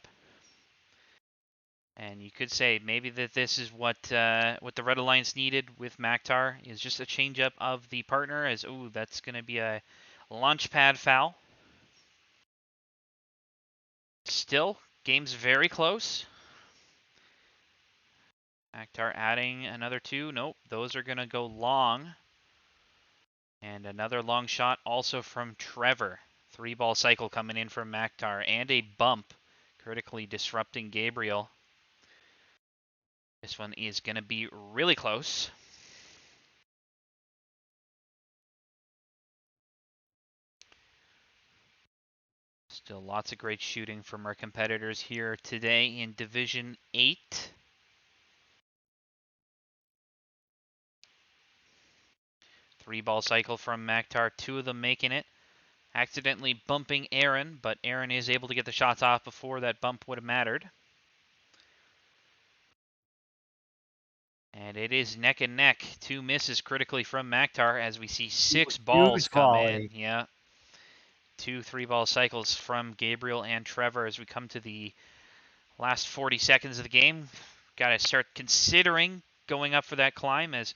[SPEAKER 1] And you could say maybe that this is what the Red Alliance needed with Maktar, is just a change-up of the partner. As ooh, that's going to be a launch pad foul. Still, game's very close. Maktar adding another 2. Nope, those are going to go long. And another long shot also from Trevor. 3-ball cycle coming in from Maktar. And a bump, critically disrupting Gabriel. This one is going to be really close. Still lots of great shooting from our competitors here today in Division 8. Three-ball cycle from Maktar, 2 of them making it. Accidentally bumping Aaron, but Aaron is able to get the shots off before that bump would have mattered. And it is neck and neck. 2 misses critically from Maktar as we see 6 balls come in. Yeah. 2 3-ball cycles from Gabriel and Trevor as we come to the last 40 seconds of the game. Got to start considering going up for that climb, as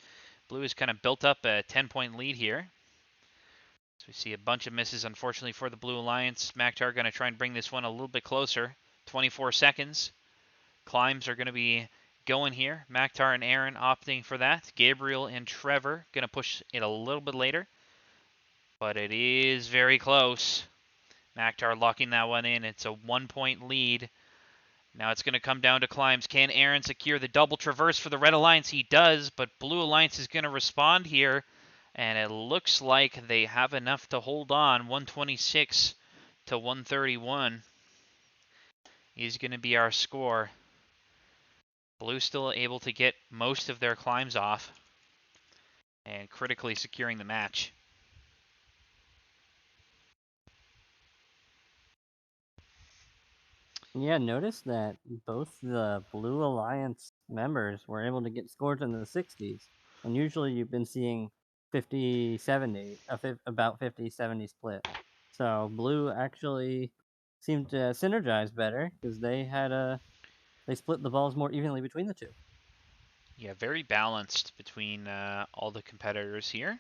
[SPEAKER 1] Blue has kind of built up a 10-point lead here. So we see a bunch of misses, unfortunately, for the Blue Alliance. Maktar going to try and bring this one a little bit closer. 24 seconds. Climbs are going to be going here. Maktar and Aaron opting for that. Gabriel and Trevor going to push it a little bit later. But it is very close. Maktar locking that one in. It's a 1-point lead. Now it's going to come down to climbs. Can Aaron secure the double traverse for the Red Alliance? He does, but Blue Alliance is going to respond here. And it looks like they have enough to hold on. 126 to 131 is going to be our score. Blue still able to get most of their climbs off and critically securing the match.
[SPEAKER 2] Yeah, notice that both the Blue Alliance members were able to get scores in the 60s, and usually you've been seeing 50 70, about 50 70 split. So Blue actually seemed to synergize better because they split the balls more evenly between the two.
[SPEAKER 1] Yeah, very balanced between all the competitors here.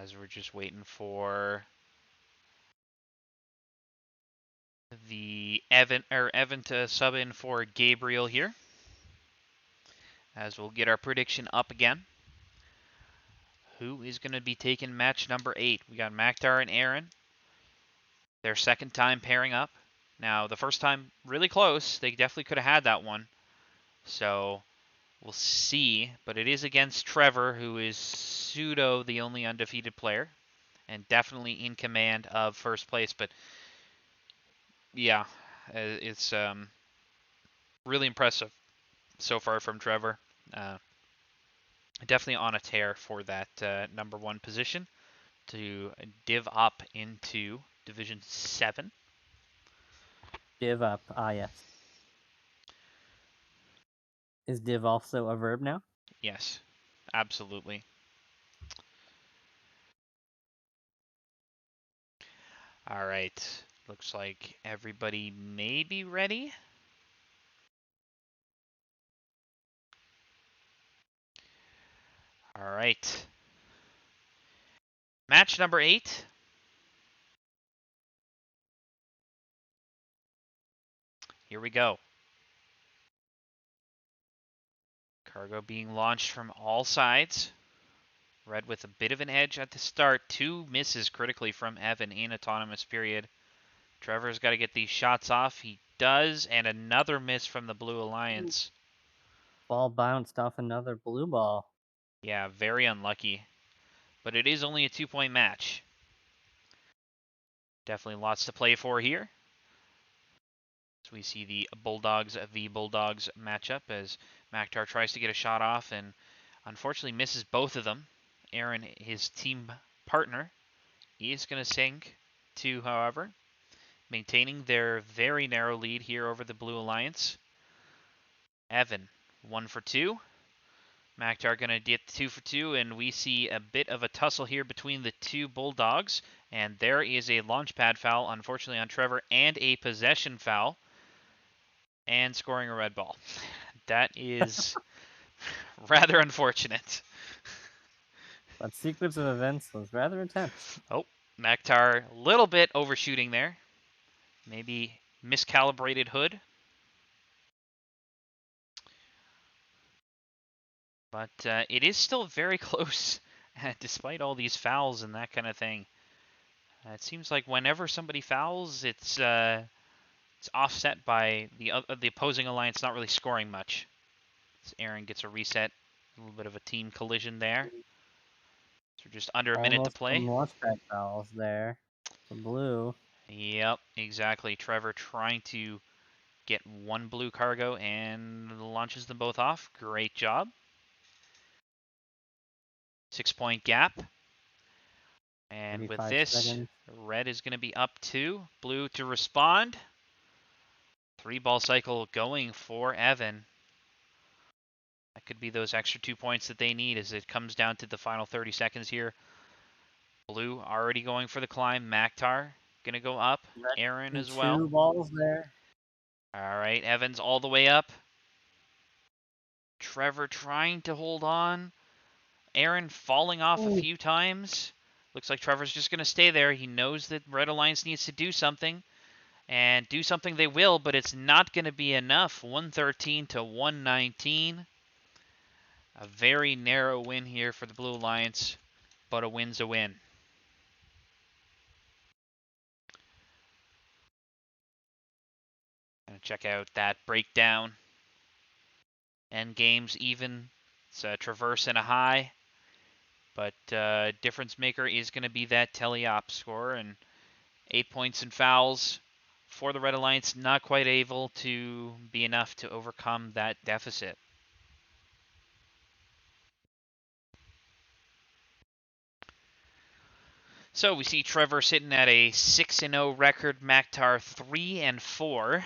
[SPEAKER 1] As we're just waiting for the Evan to sub in for Gabriel here. As we'll get our prediction up again. Who is going to be taking match number 8? We got Maktar and Aaron. Their second time pairing up. Now, the first time, really close. They definitely could have had that one. So, we'll see. But it is against Trevor, who is pseudo the only undefeated player. And definitely in command of first place. But, yeah, it's really impressive so far from Trevor. Definitely on a tear for that number 1 position to div up into Division 7.
[SPEAKER 2] Div up, yes. Is div also a verb now?
[SPEAKER 1] Yes, absolutely. All right. Looks like everybody may be ready. All right. Match number 8. Here we go. Cargo being launched from all sides. Red with a bit of an edge at the start. 2 misses critically from Evan in autonomous period. Trevor's got to get these shots off. He does, and another miss from the Blue Alliance.
[SPEAKER 2] Ball bounced off another blue ball.
[SPEAKER 1] Yeah, very unlucky. But it is only a 2-point match. Definitely lots to play for here. So we see the Bulldogs v Bulldogs matchup as Maktar tries to get a shot off and unfortunately misses both of them. Aaron, his team partner, is going to sink 2, however, maintaining their very narrow lead here over the Blue Alliance. Evan, 1 for 2. Maktar going to get 2 for 2, and we see a bit of a tussle here between the two Bulldogs. And there is a launch pad foul, unfortunately, on Trevor, and a possession foul, and scoring a red ball. That is rather unfortunate.
[SPEAKER 2] That sequence of events was rather intense.
[SPEAKER 1] Oh, Maktar, a little bit overshooting there. Maybe miscalibrated hood. But it is still very close, despite all these fouls and that kind of thing. It seems like whenever somebody fouls, it's offset by the opposing alliance not really scoring much. So Aaron gets a reset, a little bit of a team collision there. So just under a minute to
[SPEAKER 2] Almost some
[SPEAKER 1] play.
[SPEAKER 2] launchpad fouls there. The blue.
[SPEAKER 1] Yep, exactly. Trevor trying to get one blue cargo and launches them both off. Great job. 6-point gap. And with
[SPEAKER 2] 35
[SPEAKER 1] this,
[SPEAKER 2] seconds.
[SPEAKER 1] red is going to be up 2. Blue to respond. 3-ball cycle going for Evan. That could be those extra 2 points that they need as it comes down to the final 30 seconds here. Blue already going for the climb. Maktar going to go up.
[SPEAKER 2] Red
[SPEAKER 1] Aaron as well.
[SPEAKER 2] 2 balls there.
[SPEAKER 1] All right, Evan's all the way up. Trevor trying to hold on. Aaron falling off a few times. Looks like Trevor's just going to stay there. He knows that Red Alliance needs to do something. And do something they will, but it's not going to be enough. 113 to 119. A very narrow win here for the Blue Alliance, but a win's a win. Gonna check out that breakdown. End games even. It's a traverse and a high. But difference maker is going to be that teleop score. And 8 points in fouls for the Red Alliance. Not quite able to be enough to overcome that deficit. So we see Trevor sitting at a 6-0 record, Maktar 3-4.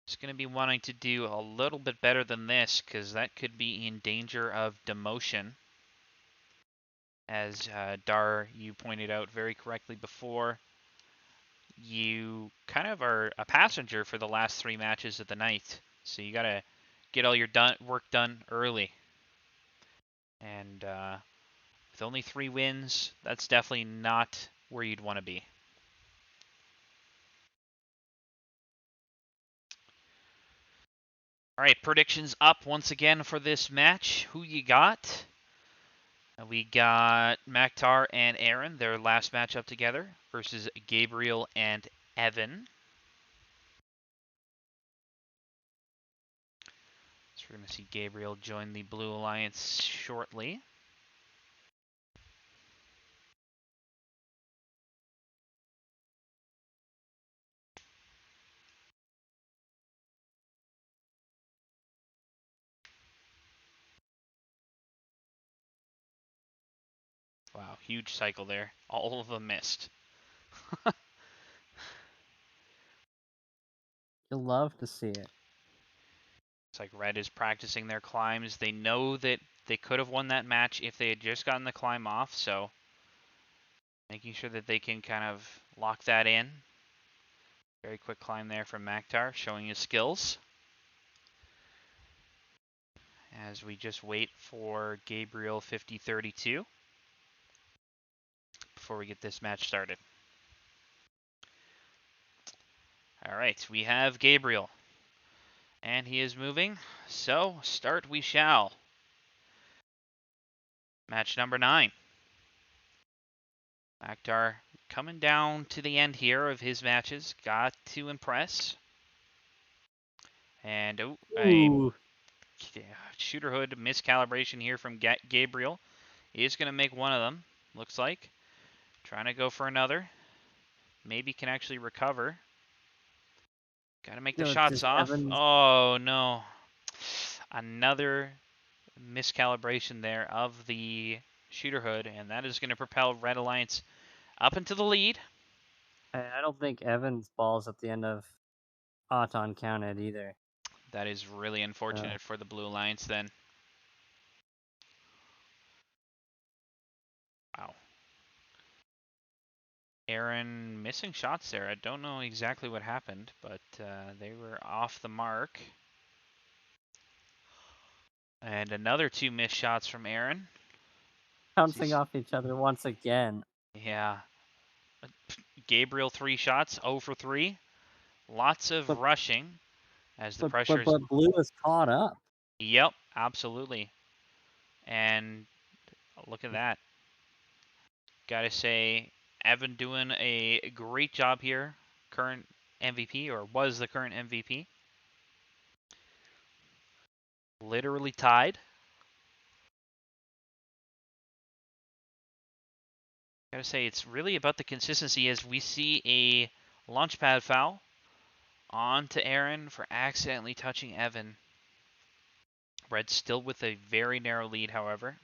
[SPEAKER 1] He's going to be wanting to do a little bit better than this because that could be in danger of demotion. As Dar, you pointed out very correctly before, you kind of are a passenger for the last 3 matches of the night. So you got to get all your work done early. And with only 3 wins, that's definitely not where you'd want to be. All right, predictions up once again for this match. Who you got? We got Maktar and Aaron, their last matchup together, versus Gabriel and Evan. So we're going to see Gabriel join the Blue Alliance shortly. Wow, huge cycle there. All of them missed.
[SPEAKER 2] You'll love to see it.
[SPEAKER 1] It's like Red is practicing their climbs. They know that they could have won that match if they had just gotten the climb off, so making sure that they can kind of lock that in. Very quick climb there from Maktar, showing his skills. As we just wait for Gabriel 5032 before we get this match started. All right, we have Gabriel, and he is moving, so start we shall. Match number 9. Maktar coming down to the end here of his matches. Got to impress. And a shooter hood miscalibration here from Gabriel. He is going to make one of them, looks like. Trying to go for another. Maybe can actually recover. Got to make the shots off.
[SPEAKER 2] Evan's...
[SPEAKER 1] Oh, no. Another miscalibration there of the shooter hood, and that is going to propel Red Alliance up into the lead.
[SPEAKER 2] I don't think Evan's balls at the end of Auton counted either.
[SPEAKER 1] That is really unfortunate for the Blue Alliance then. Wow. Aaron missing shots there. I don't know exactly what happened, but they were off the mark. And another 2 missed shots from Aaron.
[SPEAKER 2] Bouncing off each other once again.
[SPEAKER 1] Yeah. Gabriel 3 shots, 0 for 3. Lots of rushing as the pressure is...
[SPEAKER 2] But Blue is caught up.
[SPEAKER 1] Yep, absolutely. And look at that. Gotta say, Evan doing a great job here. Current MVP, or was the current MVP. Literally tied. Gotta say, it's really about the consistency as we see a launch pad foul on to Aaron for accidentally touching Evan. Red still with a very narrow lead, however.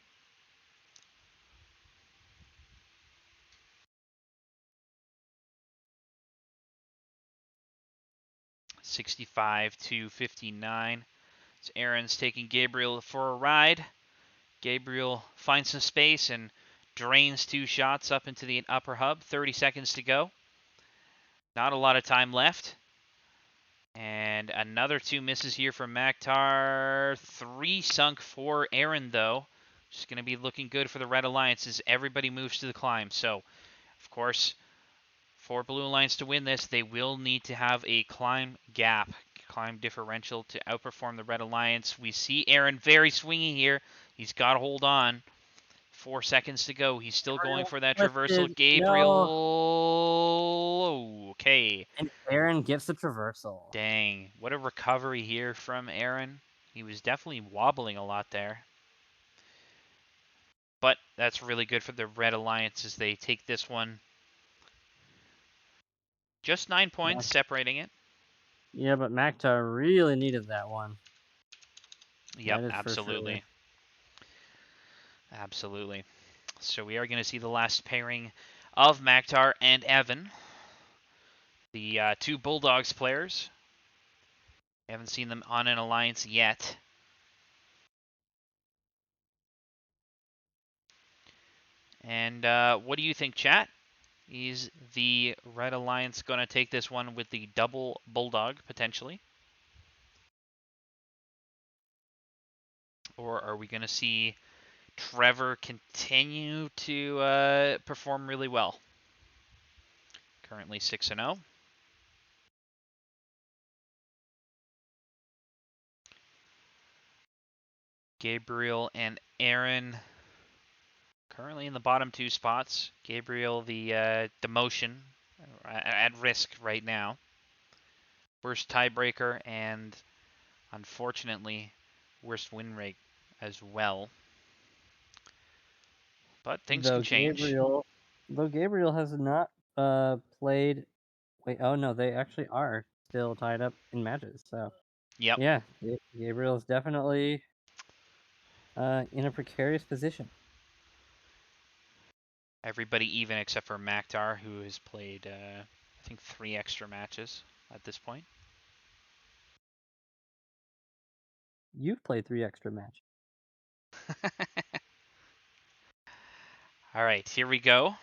[SPEAKER 1] (65-59). So Aaron's taking Gabriel for a ride. Gabriel finds some space and drains 2 shots up into the upper hub. 30 seconds to go. Not a lot of time left. And another 2 misses here from Maktar. 3 sunk for Aaron, though. Just going to be looking good for the Red Alliance as everybody moves to the climb. So, of course, for Blue Alliance to win this, they will need to have a climb gap, climb differential to outperform the Red Alliance. We see Aaron very swingy here. He's got to hold on. 4 seconds to go. He's still going for that traversal. Gabriel. No. Okay.
[SPEAKER 2] And Aaron gets the traversal.
[SPEAKER 1] Dang. What a recovery here from Aaron. He was definitely wobbling a lot there. But that's really good for the Red Alliance as they take this one. Just 9 points separating it.
[SPEAKER 2] Yeah, but Maktar really needed that one.
[SPEAKER 1] Yep, absolutely. Absolutely. So we are going to see the last pairing of Maktar and Evan, the two Bulldogs players. We haven't seen them on an alliance yet. And what do you think, chat? Is the Red Alliance going to take this one with the double Bulldog, potentially? Or are we going to see Trevor continue to perform really well? Currently 6-0. Gabriel and Aaron currently in the bottom two spots. Gabriel, the demotion, at risk right now. Worst tiebreaker and, unfortunately, worst win rate as well. But things can change.
[SPEAKER 2] Though Gabriel has not played. Wait, oh no, they actually are still tied up in matches. So
[SPEAKER 1] Yep.
[SPEAKER 2] yeah, Gabriel is definitely in a precarious position.
[SPEAKER 1] Everybody even except for Maktar, who has played, I think, 3 extra matches at this point.
[SPEAKER 2] You've played 3 extra matches.
[SPEAKER 1] All right, here we go.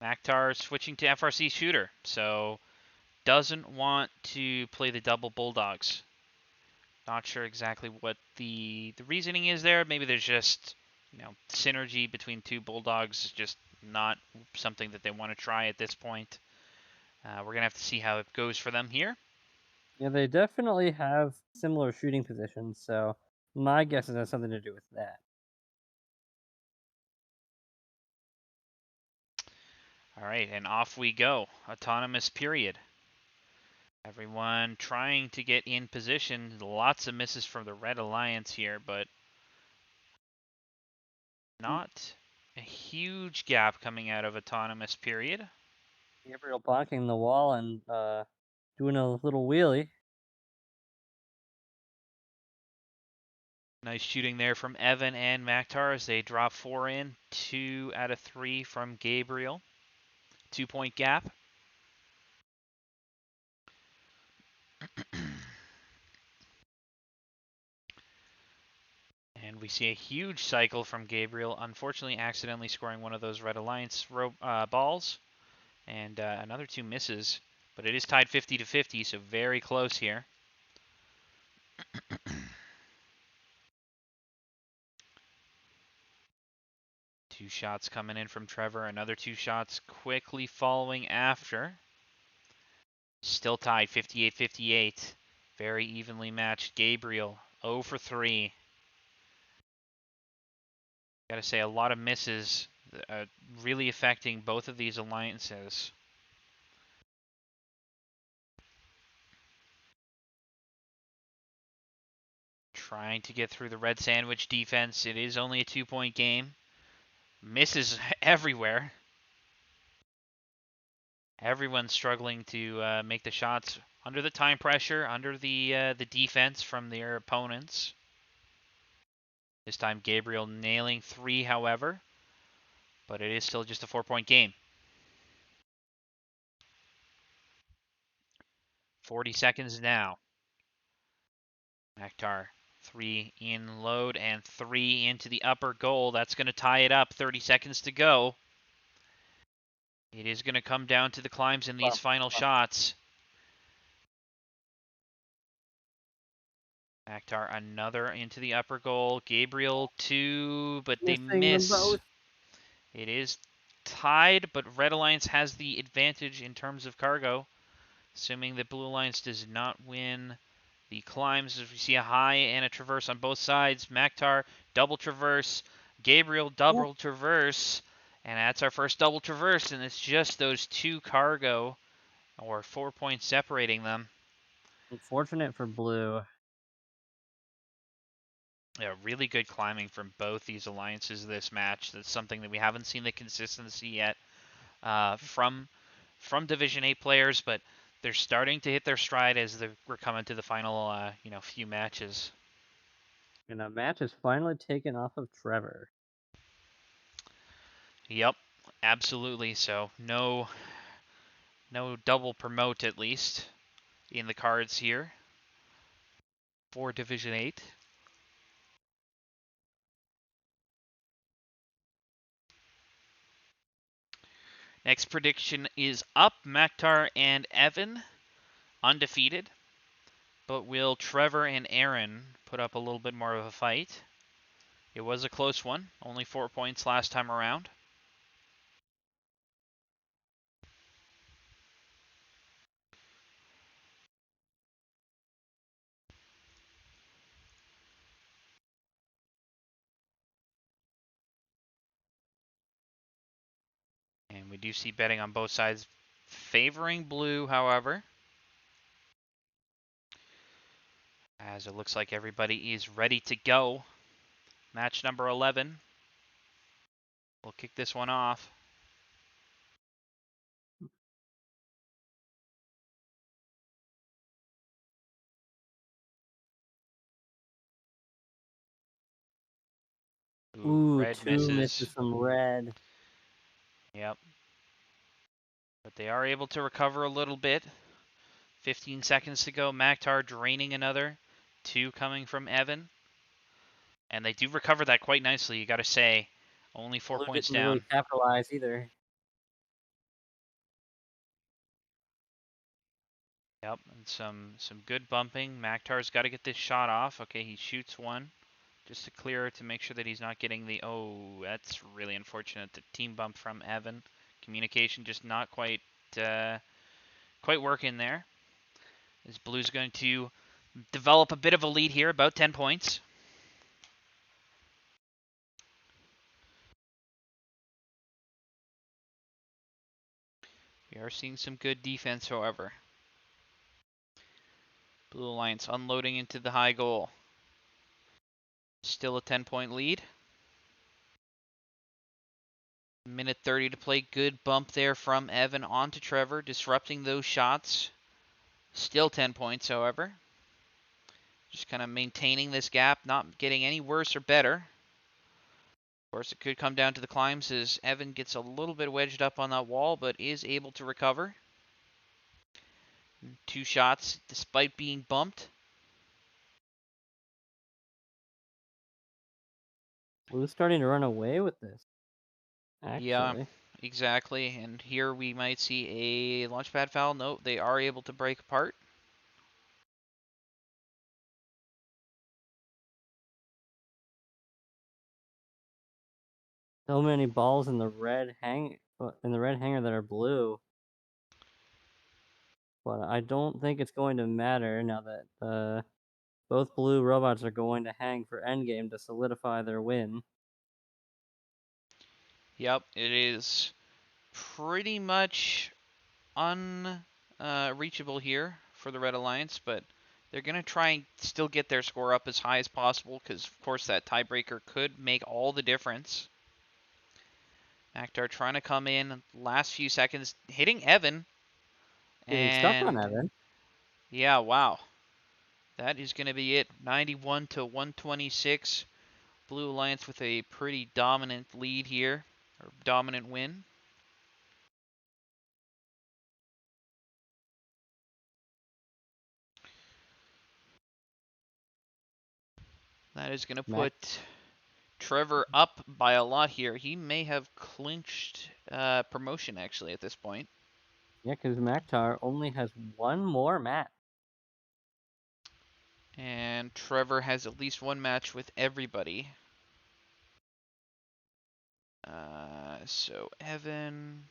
[SPEAKER 1] Maktar switching to FRC shooter, so doesn't want to play the double Bulldogs. Not sure exactly what the reasoning is there. Maybe there's just, synergy between two Bulldogs, just not something that they want to try at this point. We're going to have to see how it goes for them here.
[SPEAKER 2] Yeah, they definitely have similar shooting positions, so my guess is it has something to do with that.
[SPEAKER 1] All right, and off we go. Autonomous period. Everyone trying to get in position. Lots of misses from the Red Alliance here, but not a huge gap coming out of autonomous period.
[SPEAKER 2] Gabriel blocking the wall and doing a little wheelie.
[SPEAKER 1] Nice shooting there from Evan and Maktar as they drop 4 in. 2 out of 3 from Gabriel. 2-point gap. And we see a huge cycle from Gabriel, unfortunately accidentally scoring one of those Red Alliance balls. And another 2 misses. But it is tied 50-50, so very close here. Two shots coming in from Trevor. Another 2 shots quickly following after. Still tied 58-58. Very evenly matched. Gabriel 0 for 3. Gotta say, a lot of misses, really affecting both of these alliances. Trying to get through the red sandwich defense. It is only a 2-point game. Misses everywhere. Everyone's struggling to make the shots under the time pressure, under the defense from their opponents. This time Gabriel nailing 3, however, but it is still just a 4-point game. 40 seconds now. Maktar 3 in load and 3 into the upper goal. That's going to tie it up. 30 seconds to go. It is going to come down to the climbs in these final shots. Maktar another into the upper goal. Gabriel 2, but they
[SPEAKER 2] Missing them
[SPEAKER 1] miss.
[SPEAKER 2] both.
[SPEAKER 1] It is tied, but Red Alliance has the advantage in terms of cargo. Assuming that Blue Alliance does not win the climbs, as we see a high and a traverse on both sides. Maktar, double traverse. Gabriel, double traverse. And that's our first double traverse, and it's just those 2 cargo, or 4 points separating them.
[SPEAKER 2] Unfortunate for Blue.
[SPEAKER 1] Yeah, really good climbing from both these alliances this match. That's something that we haven't seen the consistency yet from Division 8 players, but they're starting to hit their stride as we're coming to the final few matches.
[SPEAKER 2] And a match is finally taken off of Trevor.
[SPEAKER 1] Yep, absolutely. So no double promote at least in the cards here for Division 8. Next prediction is up. Maktar and Evan undefeated, but will Trevor and Aaron put up a little bit more of a fight? It was a close one, only 4 points last time around. And we do see betting on both sides favoring blue, however, as it looks like everybody is ready to go. Match number 11. We'll kick this one off. Ooh,
[SPEAKER 2] Ooh,
[SPEAKER 1] red
[SPEAKER 2] two misses
[SPEAKER 1] misses.
[SPEAKER 2] from red.
[SPEAKER 1] Yep. But they are able to recover a little bit. 15 seconds to go. Maktar draining another. 2 coming from Evan. And they do recover that quite nicely, you gotta say. Only 4
[SPEAKER 2] Blue
[SPEAKER 1] points
[SPEAKER 2] didn't really
[SPEAKER 1] down.
[SPEAKER 2] capitalize either.
[SPEAKER 1] Yep, and some good bumping. Maktar's got to get this shot off. Okay, he shoots one just to clear to make sure that he's not getting the... Oh, that's really unfortunate. The team bump from Evan. Communication just not quite working there. As Blue's going to develop a bit of a lead here, about 10 points. We are seeing some good defense, however. Blue Alliance unloading into the high goal. Still a 10-point lead. Minute 30 to play. Good bump there from Evan onto Trevor, disrupting those shots. Still 10 points, however. Just kind of maintaining this gap, not getting any worse or better. Of course, it could come down to the climbs as Evan gets a little bit wedged up on that wall, but is able to recover. 2 shots despite being bumped.
[SPEAKER 2] Blue's starting to run away with this,
[SPEAKER 1] Yeah,
[SPEAKER 2] actually.
[SPEAKER 1] exactly. And here we might see a launchpad foul. No, they are able to break apart.
[SPEAKER 2] So many balls in the red hanger that are blue. But I don't think it's going to matter now that both blue robots are going to hang for endgame to solidify their win.
[SPEAKER 1] Yep, it is pretty much unreachable here for the Red Alliance, but they're going to try and still get their score up as high as possible because, of course, that tiebreaker could make all the difference. Maktar trying to come in last few seconds, hitting Evan.
[SPEAKER 2] Getting stuck on
[SPEAKER 1] And
[SPEAKER 2] Evan.
[SPEAKER 1] yeah, wow. That is going to be it. 91 to 126. Blue Alliance with a pretty dominant lead here, or dominant win. That is going to
[SPEAKER 2] Mac
[SPEAKER 1] put Trevor up by a lot here. He may have clinched promotion, actually, at this point.
[SPEAKER 2] Yeah, because Maktar only has one more match.
[SPEAKER 1] And Trevor has at least one match with everybody. So Evan.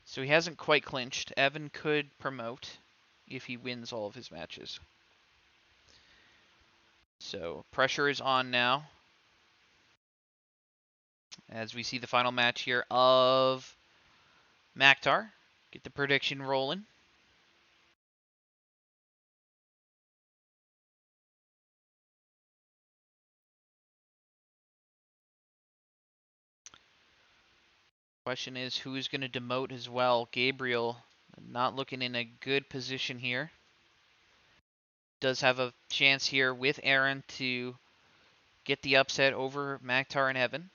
[SPEAKER 1] So he hasn't quite clinched. Evan could promote if he wins all of his matches. So pressure is on now as we see the final match here of Maktar. Get the prediction rolling. Question is who's going to demote as well. Gabriel not looking in a good position here. does have a chance here with Aaron to get the upset over Maktar and Evan.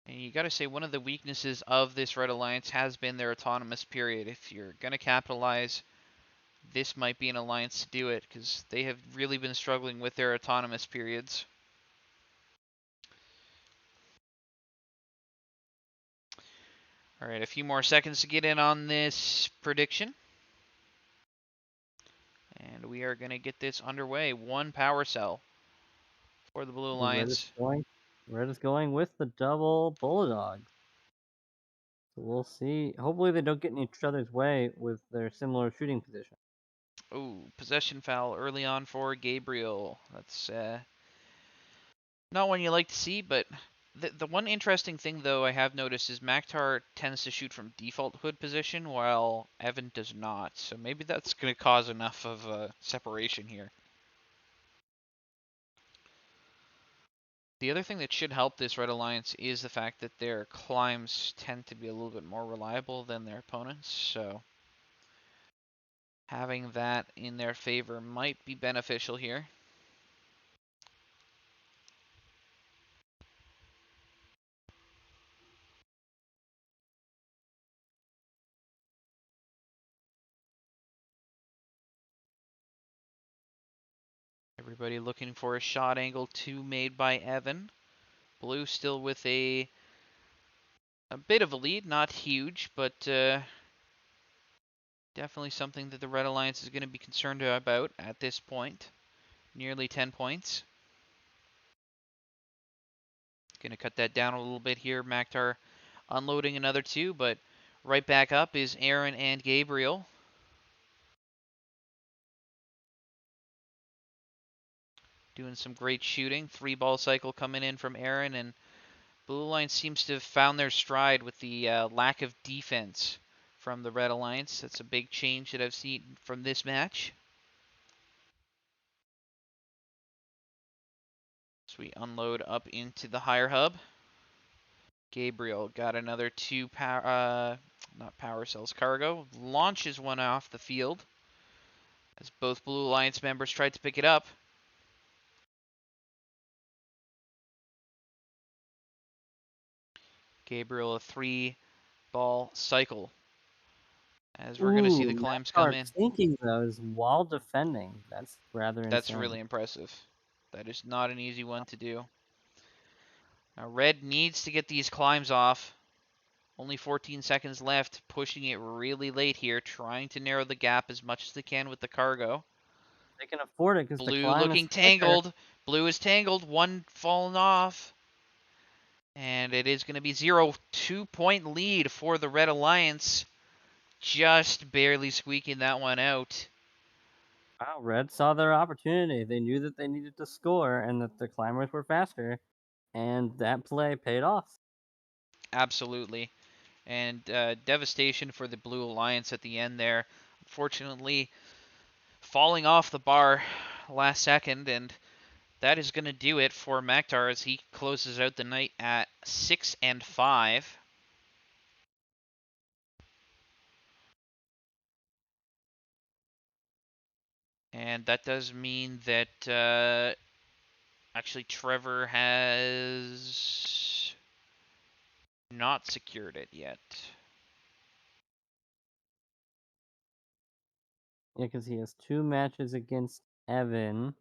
[SPEAKER 1] And you got to say one of the weaknesses of this Red Alliance has been their autonomous period. If you're going to capitalize, this might be an alliance to do it because they have really been struggling with their autonomous periods. All right, a few more seconds to get in on this prediction. And we are going to get this underway. One power cell for the Blue Alliance.
[SPEAKER 2] Red is going with the double Bulldogs. So we'll see. Hopefully they don't get in each other's way with their similar shooting position.
[SPEAKER 1] Oh, possession foul early on for Gabriel. That's not one you like to see, but the one interesting thing, though, I have noticed is Maktar tends to shoot from default hood position, while Evan does not. So maybe that's going to cause enough of a separation here. The other thing that should help this Red Alliance is the fact that their climbs tend to be a little bit more reliable than their opponents, so having that in their favor might be beneficial here. Everybody looking for a shot angle 2 made by Evan. Blue still with a bit of a lead, not huge, but definitely something that the Red Alliance is going to be concerned about at this point. Nearly 10 points. Going to cut that down a little bit here. Maktar unloading another 2, but right back up is Aaron and Gabriel. Doing some great shooting. 3-ball cycle coming in from Aaron, and Blue Alliance seems to have found their stride with the lack of defense from the Red Alliance. That's a big change that I've seen from this match. So we unload up into the higher hub. Gabriel got another 2 power, not power cells, cargo. Launches one off the field as both Blue Alliance members tried to pick it up. Gabriel a 3-ball cycle. As we're going to see the climbs come in.
[SPEAKER 2] Sinking those while defending. That's rather
[SPEAKER 1] That's
[SPEAKER 2] insane.
[SPEAKER 1] really impressive. That is not an easy one to do. Now Red needs to get these climbs off. Only 14 seconds left, pushing it really late here, trying to narrow the gap as much as they can with the cargo.
[SPEAKER 2] They can afford it because the
[SPEAKER 1] Blue
[SPEAKER 2] climb is
[SPEAKER 1] looking
[SPEAKER 2] quicker.
[SPEAKER 1] tangled. Blue is tangled. One falling off. And it is going to be 0. 2-point lead for the Red Alliance. Just barely squeaking that one out.
[SPEAKER 2] Wow, Red saw their opportunity. They knew that they needed to score and that the climbers were faster, and that play paid off.
[SPEAKER 1] Absolutely. And devastation for the Blue Alliance at the end there. Unfortunately, falling off the bar last second, and that is going to do it for Maktar as he closes out the night at 6-5. And that does mean that actually Trevor has not secured it yet.
[SPEAKER 2] Yeah, because he has 2 matches against Evan.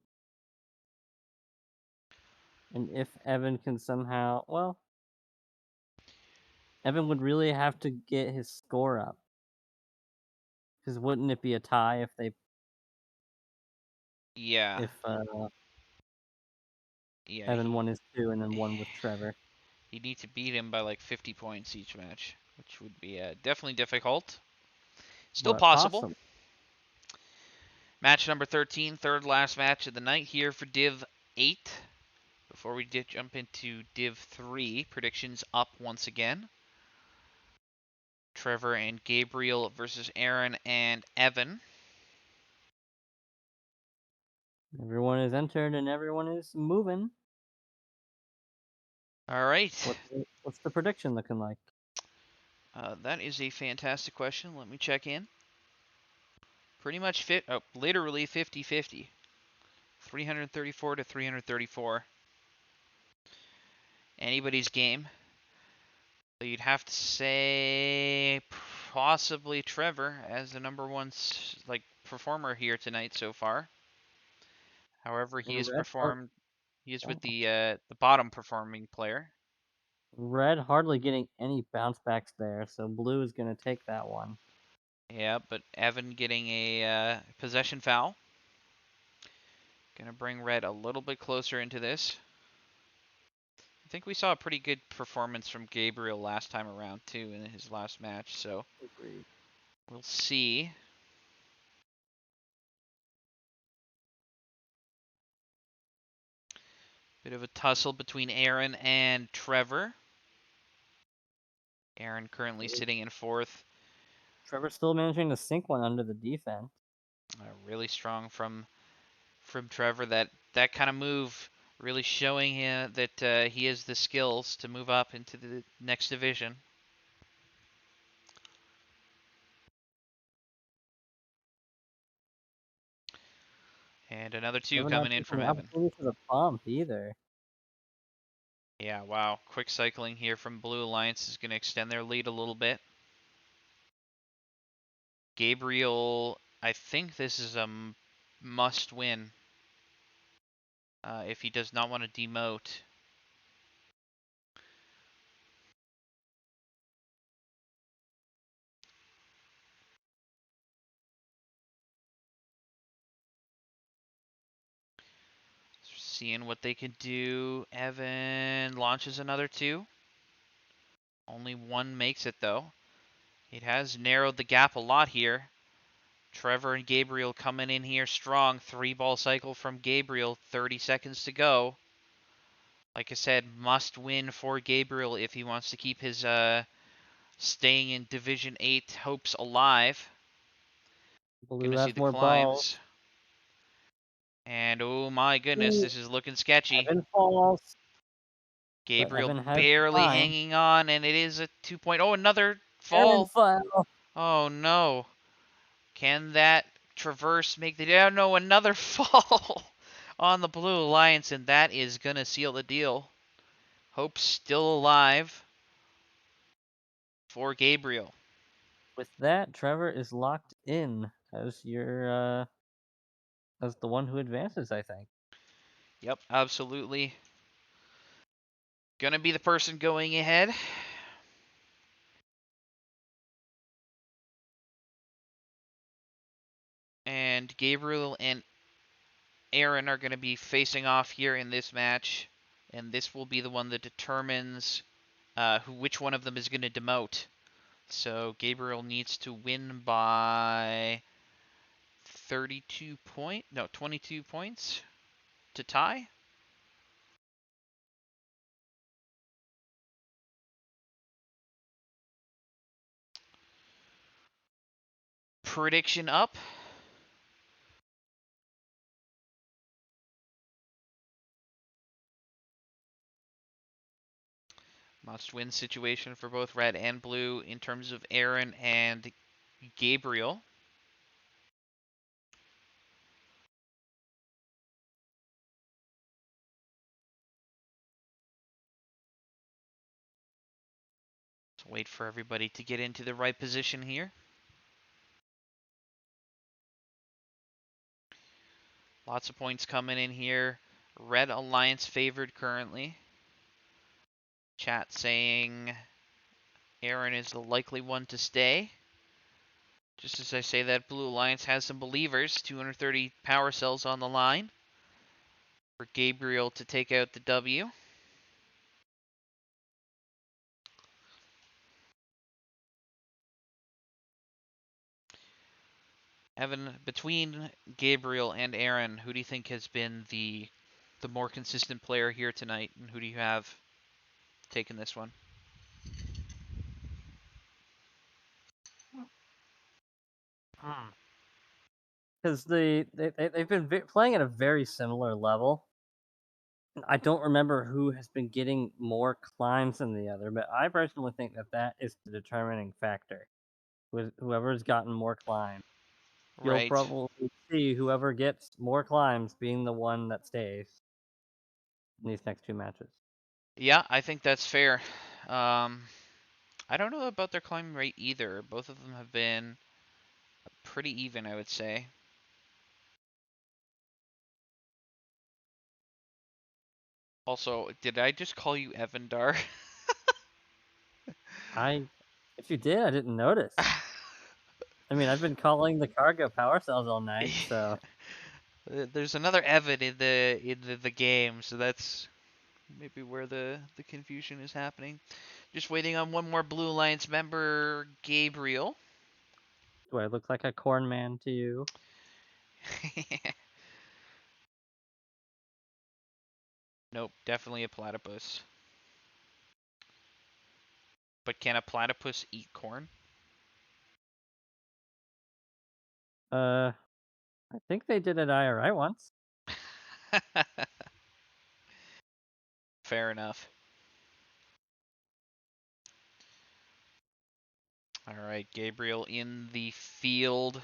[SPEAKER 2] And if Evan can somehow, well, Evan would really have to get his score up. Because wouldn't it be a tie if they
[SPEAKER 1] Yeah.
[SPEAKER 2] if
[SPEAKER 1] Yeah,
[SPEAKER 2] Evan won his 2 and then won with Trevor?
[SPEAKER 1] he'd need to beat him by like 50 points each match, which would be definitely difficult. Still
[SPEAKER 2] But
[SPEAKER 1] possible.
[SPEAKER 2] possible.
[SPEAKER 1] Match number 13, third last match of the night here for Div 8. Before we jump into Div 3, predictions up once again. Trevor and Gabriel versus Aaron and Evan.
[SPEAKER 2] Everyone is entered and everyone is moving.
[SPEAKER 1] All right.
[SPEAKER 2] What's the prediction looking like?
[SPEAKER 1] That is a fantastic question. Let me check in. Pretty much literally 50-50. 334 to 334. Anybody's game. So you'd have to say possibly Trevor as the number one performer here tonight so far. However, he has performed. He is with the bottom performing player.
[SPEAKER 2] Red hardly getting any bounce backs there, so blue is going to take that one.
[SPEAKER 1] Yeah, but Evan getting a possession foul. Gonna bring red a little bit closer into this. I think we saw a pretty good performance from Gabriel last time around too in his last match, so
[SPEAKER 2] Agreed.
[SPEAKER 1] we'll see. Bit of a tussle between Aaron and Trevor. Aaron currently sitting in fourth.
[SPEAKER 2] Trevor's still managing to sink one under the defense.
[SPEAKER 1] Really strong from Trevor. That kind of move really showing him that he has the skills to move up into the next division. And another two
[SPEAKER 2] Trevor not
[SPEAKER 1] coming in
[SPEAKER 2] taking
[SPEAKER 1] from
[SPEAKER 2] the
[SPEAKER 1] Evan.
[SPEAKER 2] opportunity for the pump either.
[SPEAKER 1] Yeah, wow. Quick cycling here from Blue Alliance is going to extend their lead a little bit. Gabriel, I think this is a must win if he does not want to demote. Seeing what they can do. Evan launches another two. Only one makes it though. It has narrowed the gap a lot here. Trevor and Gabriel coming in here strong. 3-ball cycle from Gabriel. 30 seconds to go. Like I said, must win for Gabriel if he wants to keep his staying in Division 8 hopes alive.
[SPEAKER 2] Blue
[SPEAKER 1] Gonna see
[SPEAKER 2] has
[SPEAKER 1] the
[SPEAKER 2] more
[SPEAKER 1] climbs.
[SPEAKER 2] balls.
[SPEAKER 1] And oh my goodness,
[SPEAKER 2] Ooh,
[SPEAKER 1] this is looking sketchy.
[SPEAKER 2] Evan falls, but
[SPEAKER 1] Gabriel
[SPEAKER 2] Evan has the
[SPEAKER 1] barely
[SPEAKER 2] climb.
[SPEAKER 1] hanging on, and it is a 2-point. Oh, another
[SPEAKER 2] Aaron
[SPEAKER 1] fall.
[SPEAKER 2] fell.
[SPEAKER 1] Oh no. Can that traverse make the... Oh no, another fall on the Blue Alliance, and that is gonna seal the deal. Hope's still alive for Gabriel.
[SPEAKER 2] With that, Trevor is locked in as your as the one who advances, I think.
[SPEAKER 1] Yep, absolutely. Gonna be the person going ahead. And Gabriel and Aaron are going to be facing off here in this match. And this will be the one that determines which one of them is going to demote. So Gabriel needs to win by 22 points to tie. Prediction up. Must-win situation for both red and blue in terms of Aaron and Gabriel. Let's wait for everybody to get into the right position here. Lots of points coming in here. Red Alliance favored currently. Chat saying Aaron is the likely one to stay. Just as I say that, Blue Alliance has some believers. 230 power cells on the line for Gabriel to take out the W. Evan, between Gabriel and Aaron, who do you think has been the more consistent player here tonight, and who do you have taking this one?
[SPEAKER 2] Because they've been playing at a very similar level. I don't remember who has been getting more climbs than the other, but I personally think that that is the determining factor. With whoever's gotten more climbs, you'll
[SPEAKER 1] Right.
[SPEAKER 2] probably see whoever gets more climbs being the one that stays in these next two matches.
[SPEAKER 1] Yeah, I think that's fair. Um, I don't know about their climb rate either. Both of them have been pretty even, I would say. Also, did I just call you Evandar?
[SPEAKER 2] I, if you did, I didn't notice. I mean, I've been calling the cargo power cells all night, so
[SPEAKER 1] There's another Evan in the game, so that's maybe where the confusion is happening. Just waiting on one more Blue Alliance member, Gabriel.
[SPEAKER 2] do I look like a corn man to you?
[SPEAKER 1] Nope, definitely a platypus. But can a platypus eat corn?
[SPEAKER 2] I think they did at IRI once.
[SPEAKER 1] Fair enough. All right, Gabriel in the field.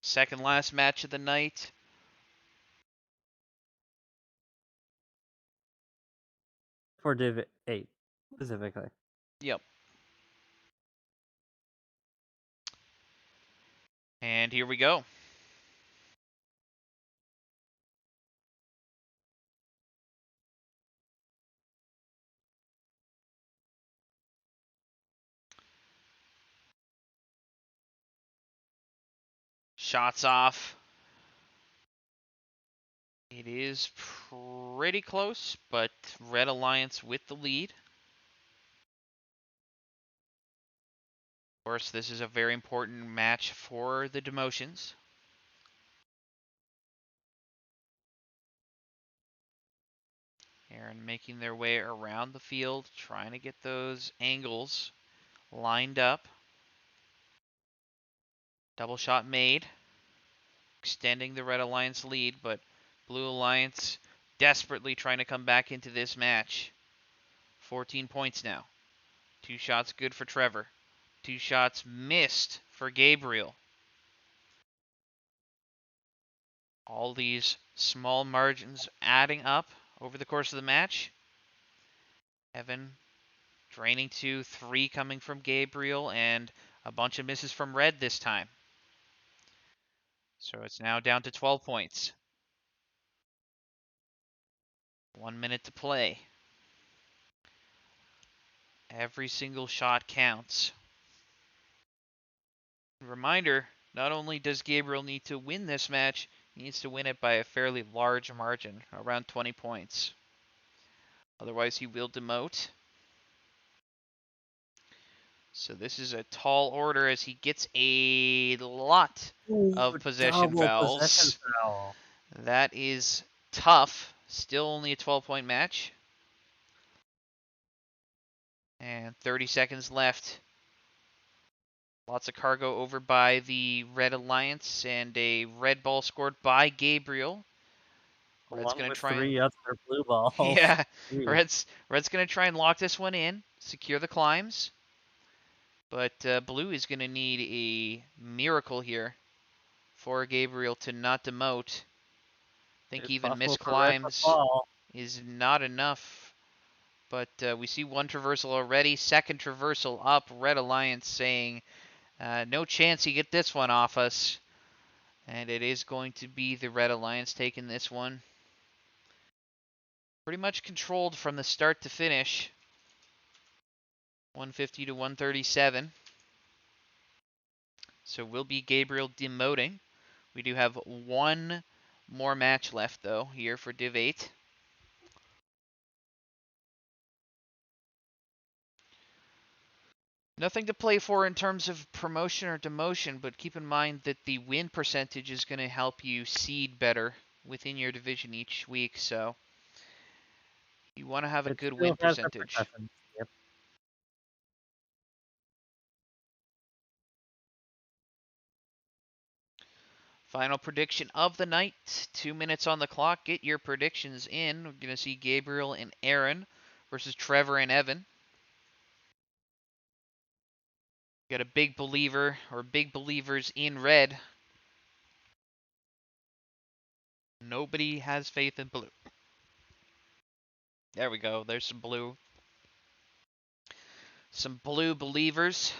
[SPEAKER 1] Second last match of the night.
[SPEAKER 2] For Div 8, specifically.
[SPEAKER 1] Yep. And here we go. Shots off. It is pretty close, but Red Alliance with the lead. Of course, this is a very important match for the demotions. Aaron making their way around the field, trying to get those angles lined up. Double shot made, extending the Red Alliance lead, but Blue Alliance desperately trying to come back into this match. 14 points now. Two shots good for Trevor. Two shots missed for Gabriel. All these small margins adding up over the course of the match. Evan draining 2, 3 coming from Gabriel, and a bunch of misses from Red this time. So it's now down to 12 points. 1 minute to play. Every single shot counts. Reminder, not only does Gabriel need to win this match, he needs to win it by a fairly large margin, around 20 points. Otherwise, he will demote. So this is a tall order as he gets a lot
[SPEAKER 2] Ooh,
[SPEAKER 1] of possession
[SPEAKER 2] double possession
[SPEAKER 1] fouls.
[SPEAKER 2] foul.
[SPEAKER 1] That is tough. Still only a 12-point match. And 30 seconds left. Lots of cargo over by the Red Alliance, and a red ball scored by Gabriel. Red's
[SPEAKER 2] Along
[SPEAKER 1] gonna
[SPEAKER 2] with
[SPEAKER 1] try and
[SPEAKER 2] 3 other blue balls.
[SPEAKER 1] yeah,
[SPEAKER 2] Jeez.
[SPEAKER 1] Red's gonna try and lock this one in, secure the climbs. But Blue is gonna need a miracle here for Gabriel to not demote. I think
[SPEAKER 2] It's
[SPEAKER 1] even
[SPEAKER 2] possible
[SPEAKER 1] missed
[SPEAKER 2] for Red to
[SPEAKER 1] climbs
[SPEAKER 2] fall.
[SPEAKER 1] is not enough. But we see one traversal already. Second traversal up. Red Alliance saying, no chance you get this one off us. And it is going to be the Red Alliance taking this one. Pretty much controlled from the start to finish. 150 to 137. So will be Gabriel demoting. We do have one more match left, though, here for Div 8. Nothing to play for in terms of promotion or demotion, but keep in mind that the win percentage is going to help you seed better within your division each week, so you want to have a
[SPEAKER 2] It
[SPEAKER 1] good win
[SPEAKER 2] still has
[SPEAKER 1] percentage.
[SPEAKER 2] repercussions. Yep.
[SPEAKER 1] Final prediction of the night. 2 minutes on the clock. Get your predictions in. We're going to see Gabriel and Aaron versus Trevor and Evan. Got a big believer or big believers in red. Nobody has faith in blue. There we go. There's some blue. Some blue believers.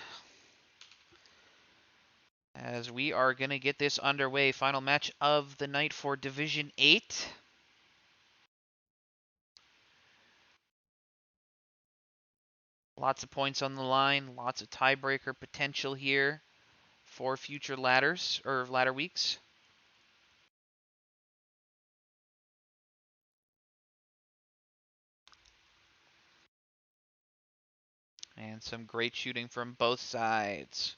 [SPEAKER 1] As we are going to get this underway. Final match of the night for Division 8. Lots of points on the line. Lots of tiebreaker potential here for future ladders or ladder weeks. And some great shooting from both sides.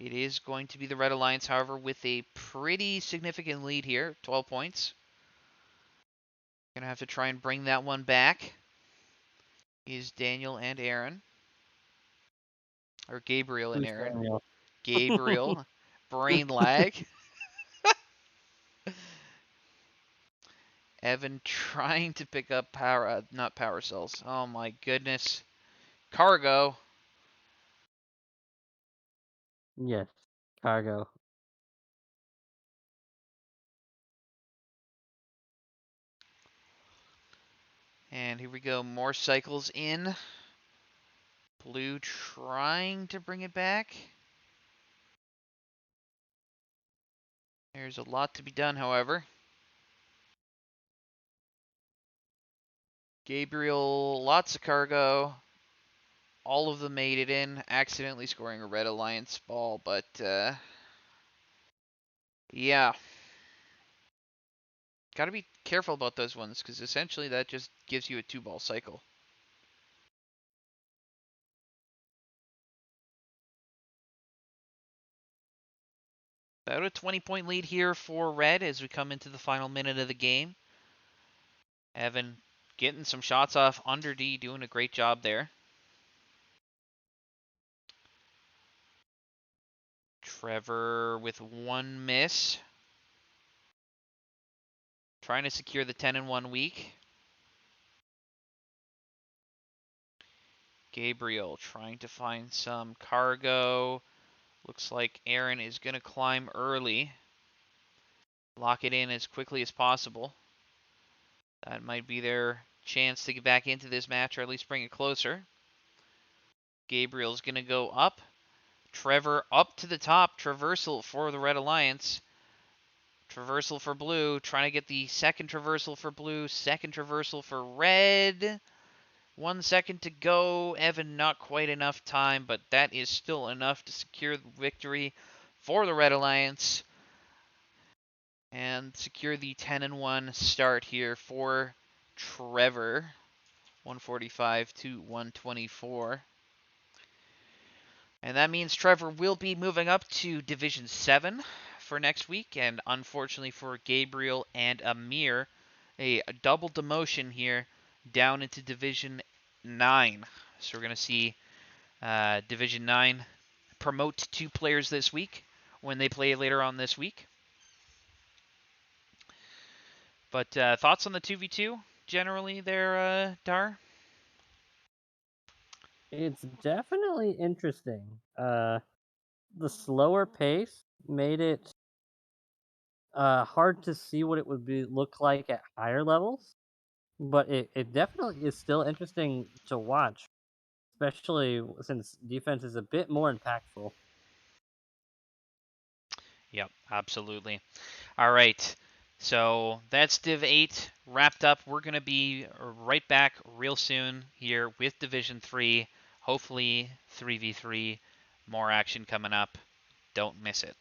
[SPEAKER 1] It is going to be the Red Alliance, however, with a pretty significant lead here, 12 points. Gonna have to try and bring that one back. Is Daniel and Aaron. Or Gabriel and
[SPEAKER 2] Who's
[SPEAKER 1] Aaron.
[SPEAKER 2] Daniel?
[SPEAKER 1] Gabriel. Brain lag. Evan trying to pick up power, not power cells. Oh my goodness. Cargo.
[SPEAKER 2] Yes, cargo.
[SPEAKER 1] And here we go. More cycles in. Blue trying to bring it back. There's a lot to be done, however. Gabriel, lots of cargo. All of them made it in, accidentally scoring a Red Alliance ball, but yeah. Gotta be careful about those ones, because essentially that just gives you a 2-ball cycle. About a 20-point lead here for Red as we come into the final minute of the game. Evan getting some shots off under D, doing a great job there. Trevor with one miss. Trying to secure the 10-1 week. Gabriel trying to find some cargo. Looks like Aaron is going to climb early. Lock it in as quickly as possible. That might be their chance to get back into this match, or at least bring it closer. Gabriel's going to go up. Trevor up to the top. Traversal for the Red Alliance. Traversal for blue. Trying to get the second traversal for blue. Second traversal for red. 1 second to go. Evan, not quite enough time, but that is still enough to secure the victory for the Red Alliance. And secure the 10-1 start here for Trevor. 145 to 124. And that means Trevor will be moving up to Division 7 for next week. And unfortunately for Gabriel and Amir, a double demotion here down into Division 9. So we're going to see Division 9 promote 2 players this week when they play later on this week. But thoughts on the 2v2 generally there, Dar?
[SPEAKER 2] It's definitely interesting. The slower pace made it hard to see what it would look like at higher levels, but it definitely is still interesting to watch, especially since defense is a bit more impactful.
[SPEAKER 1] Yep, absolutely. All right. So that's Div 8 wrapped up. We're going to be right back real soon here with Division 3. Hopefully 3v3. More action coming up. Don't miss it.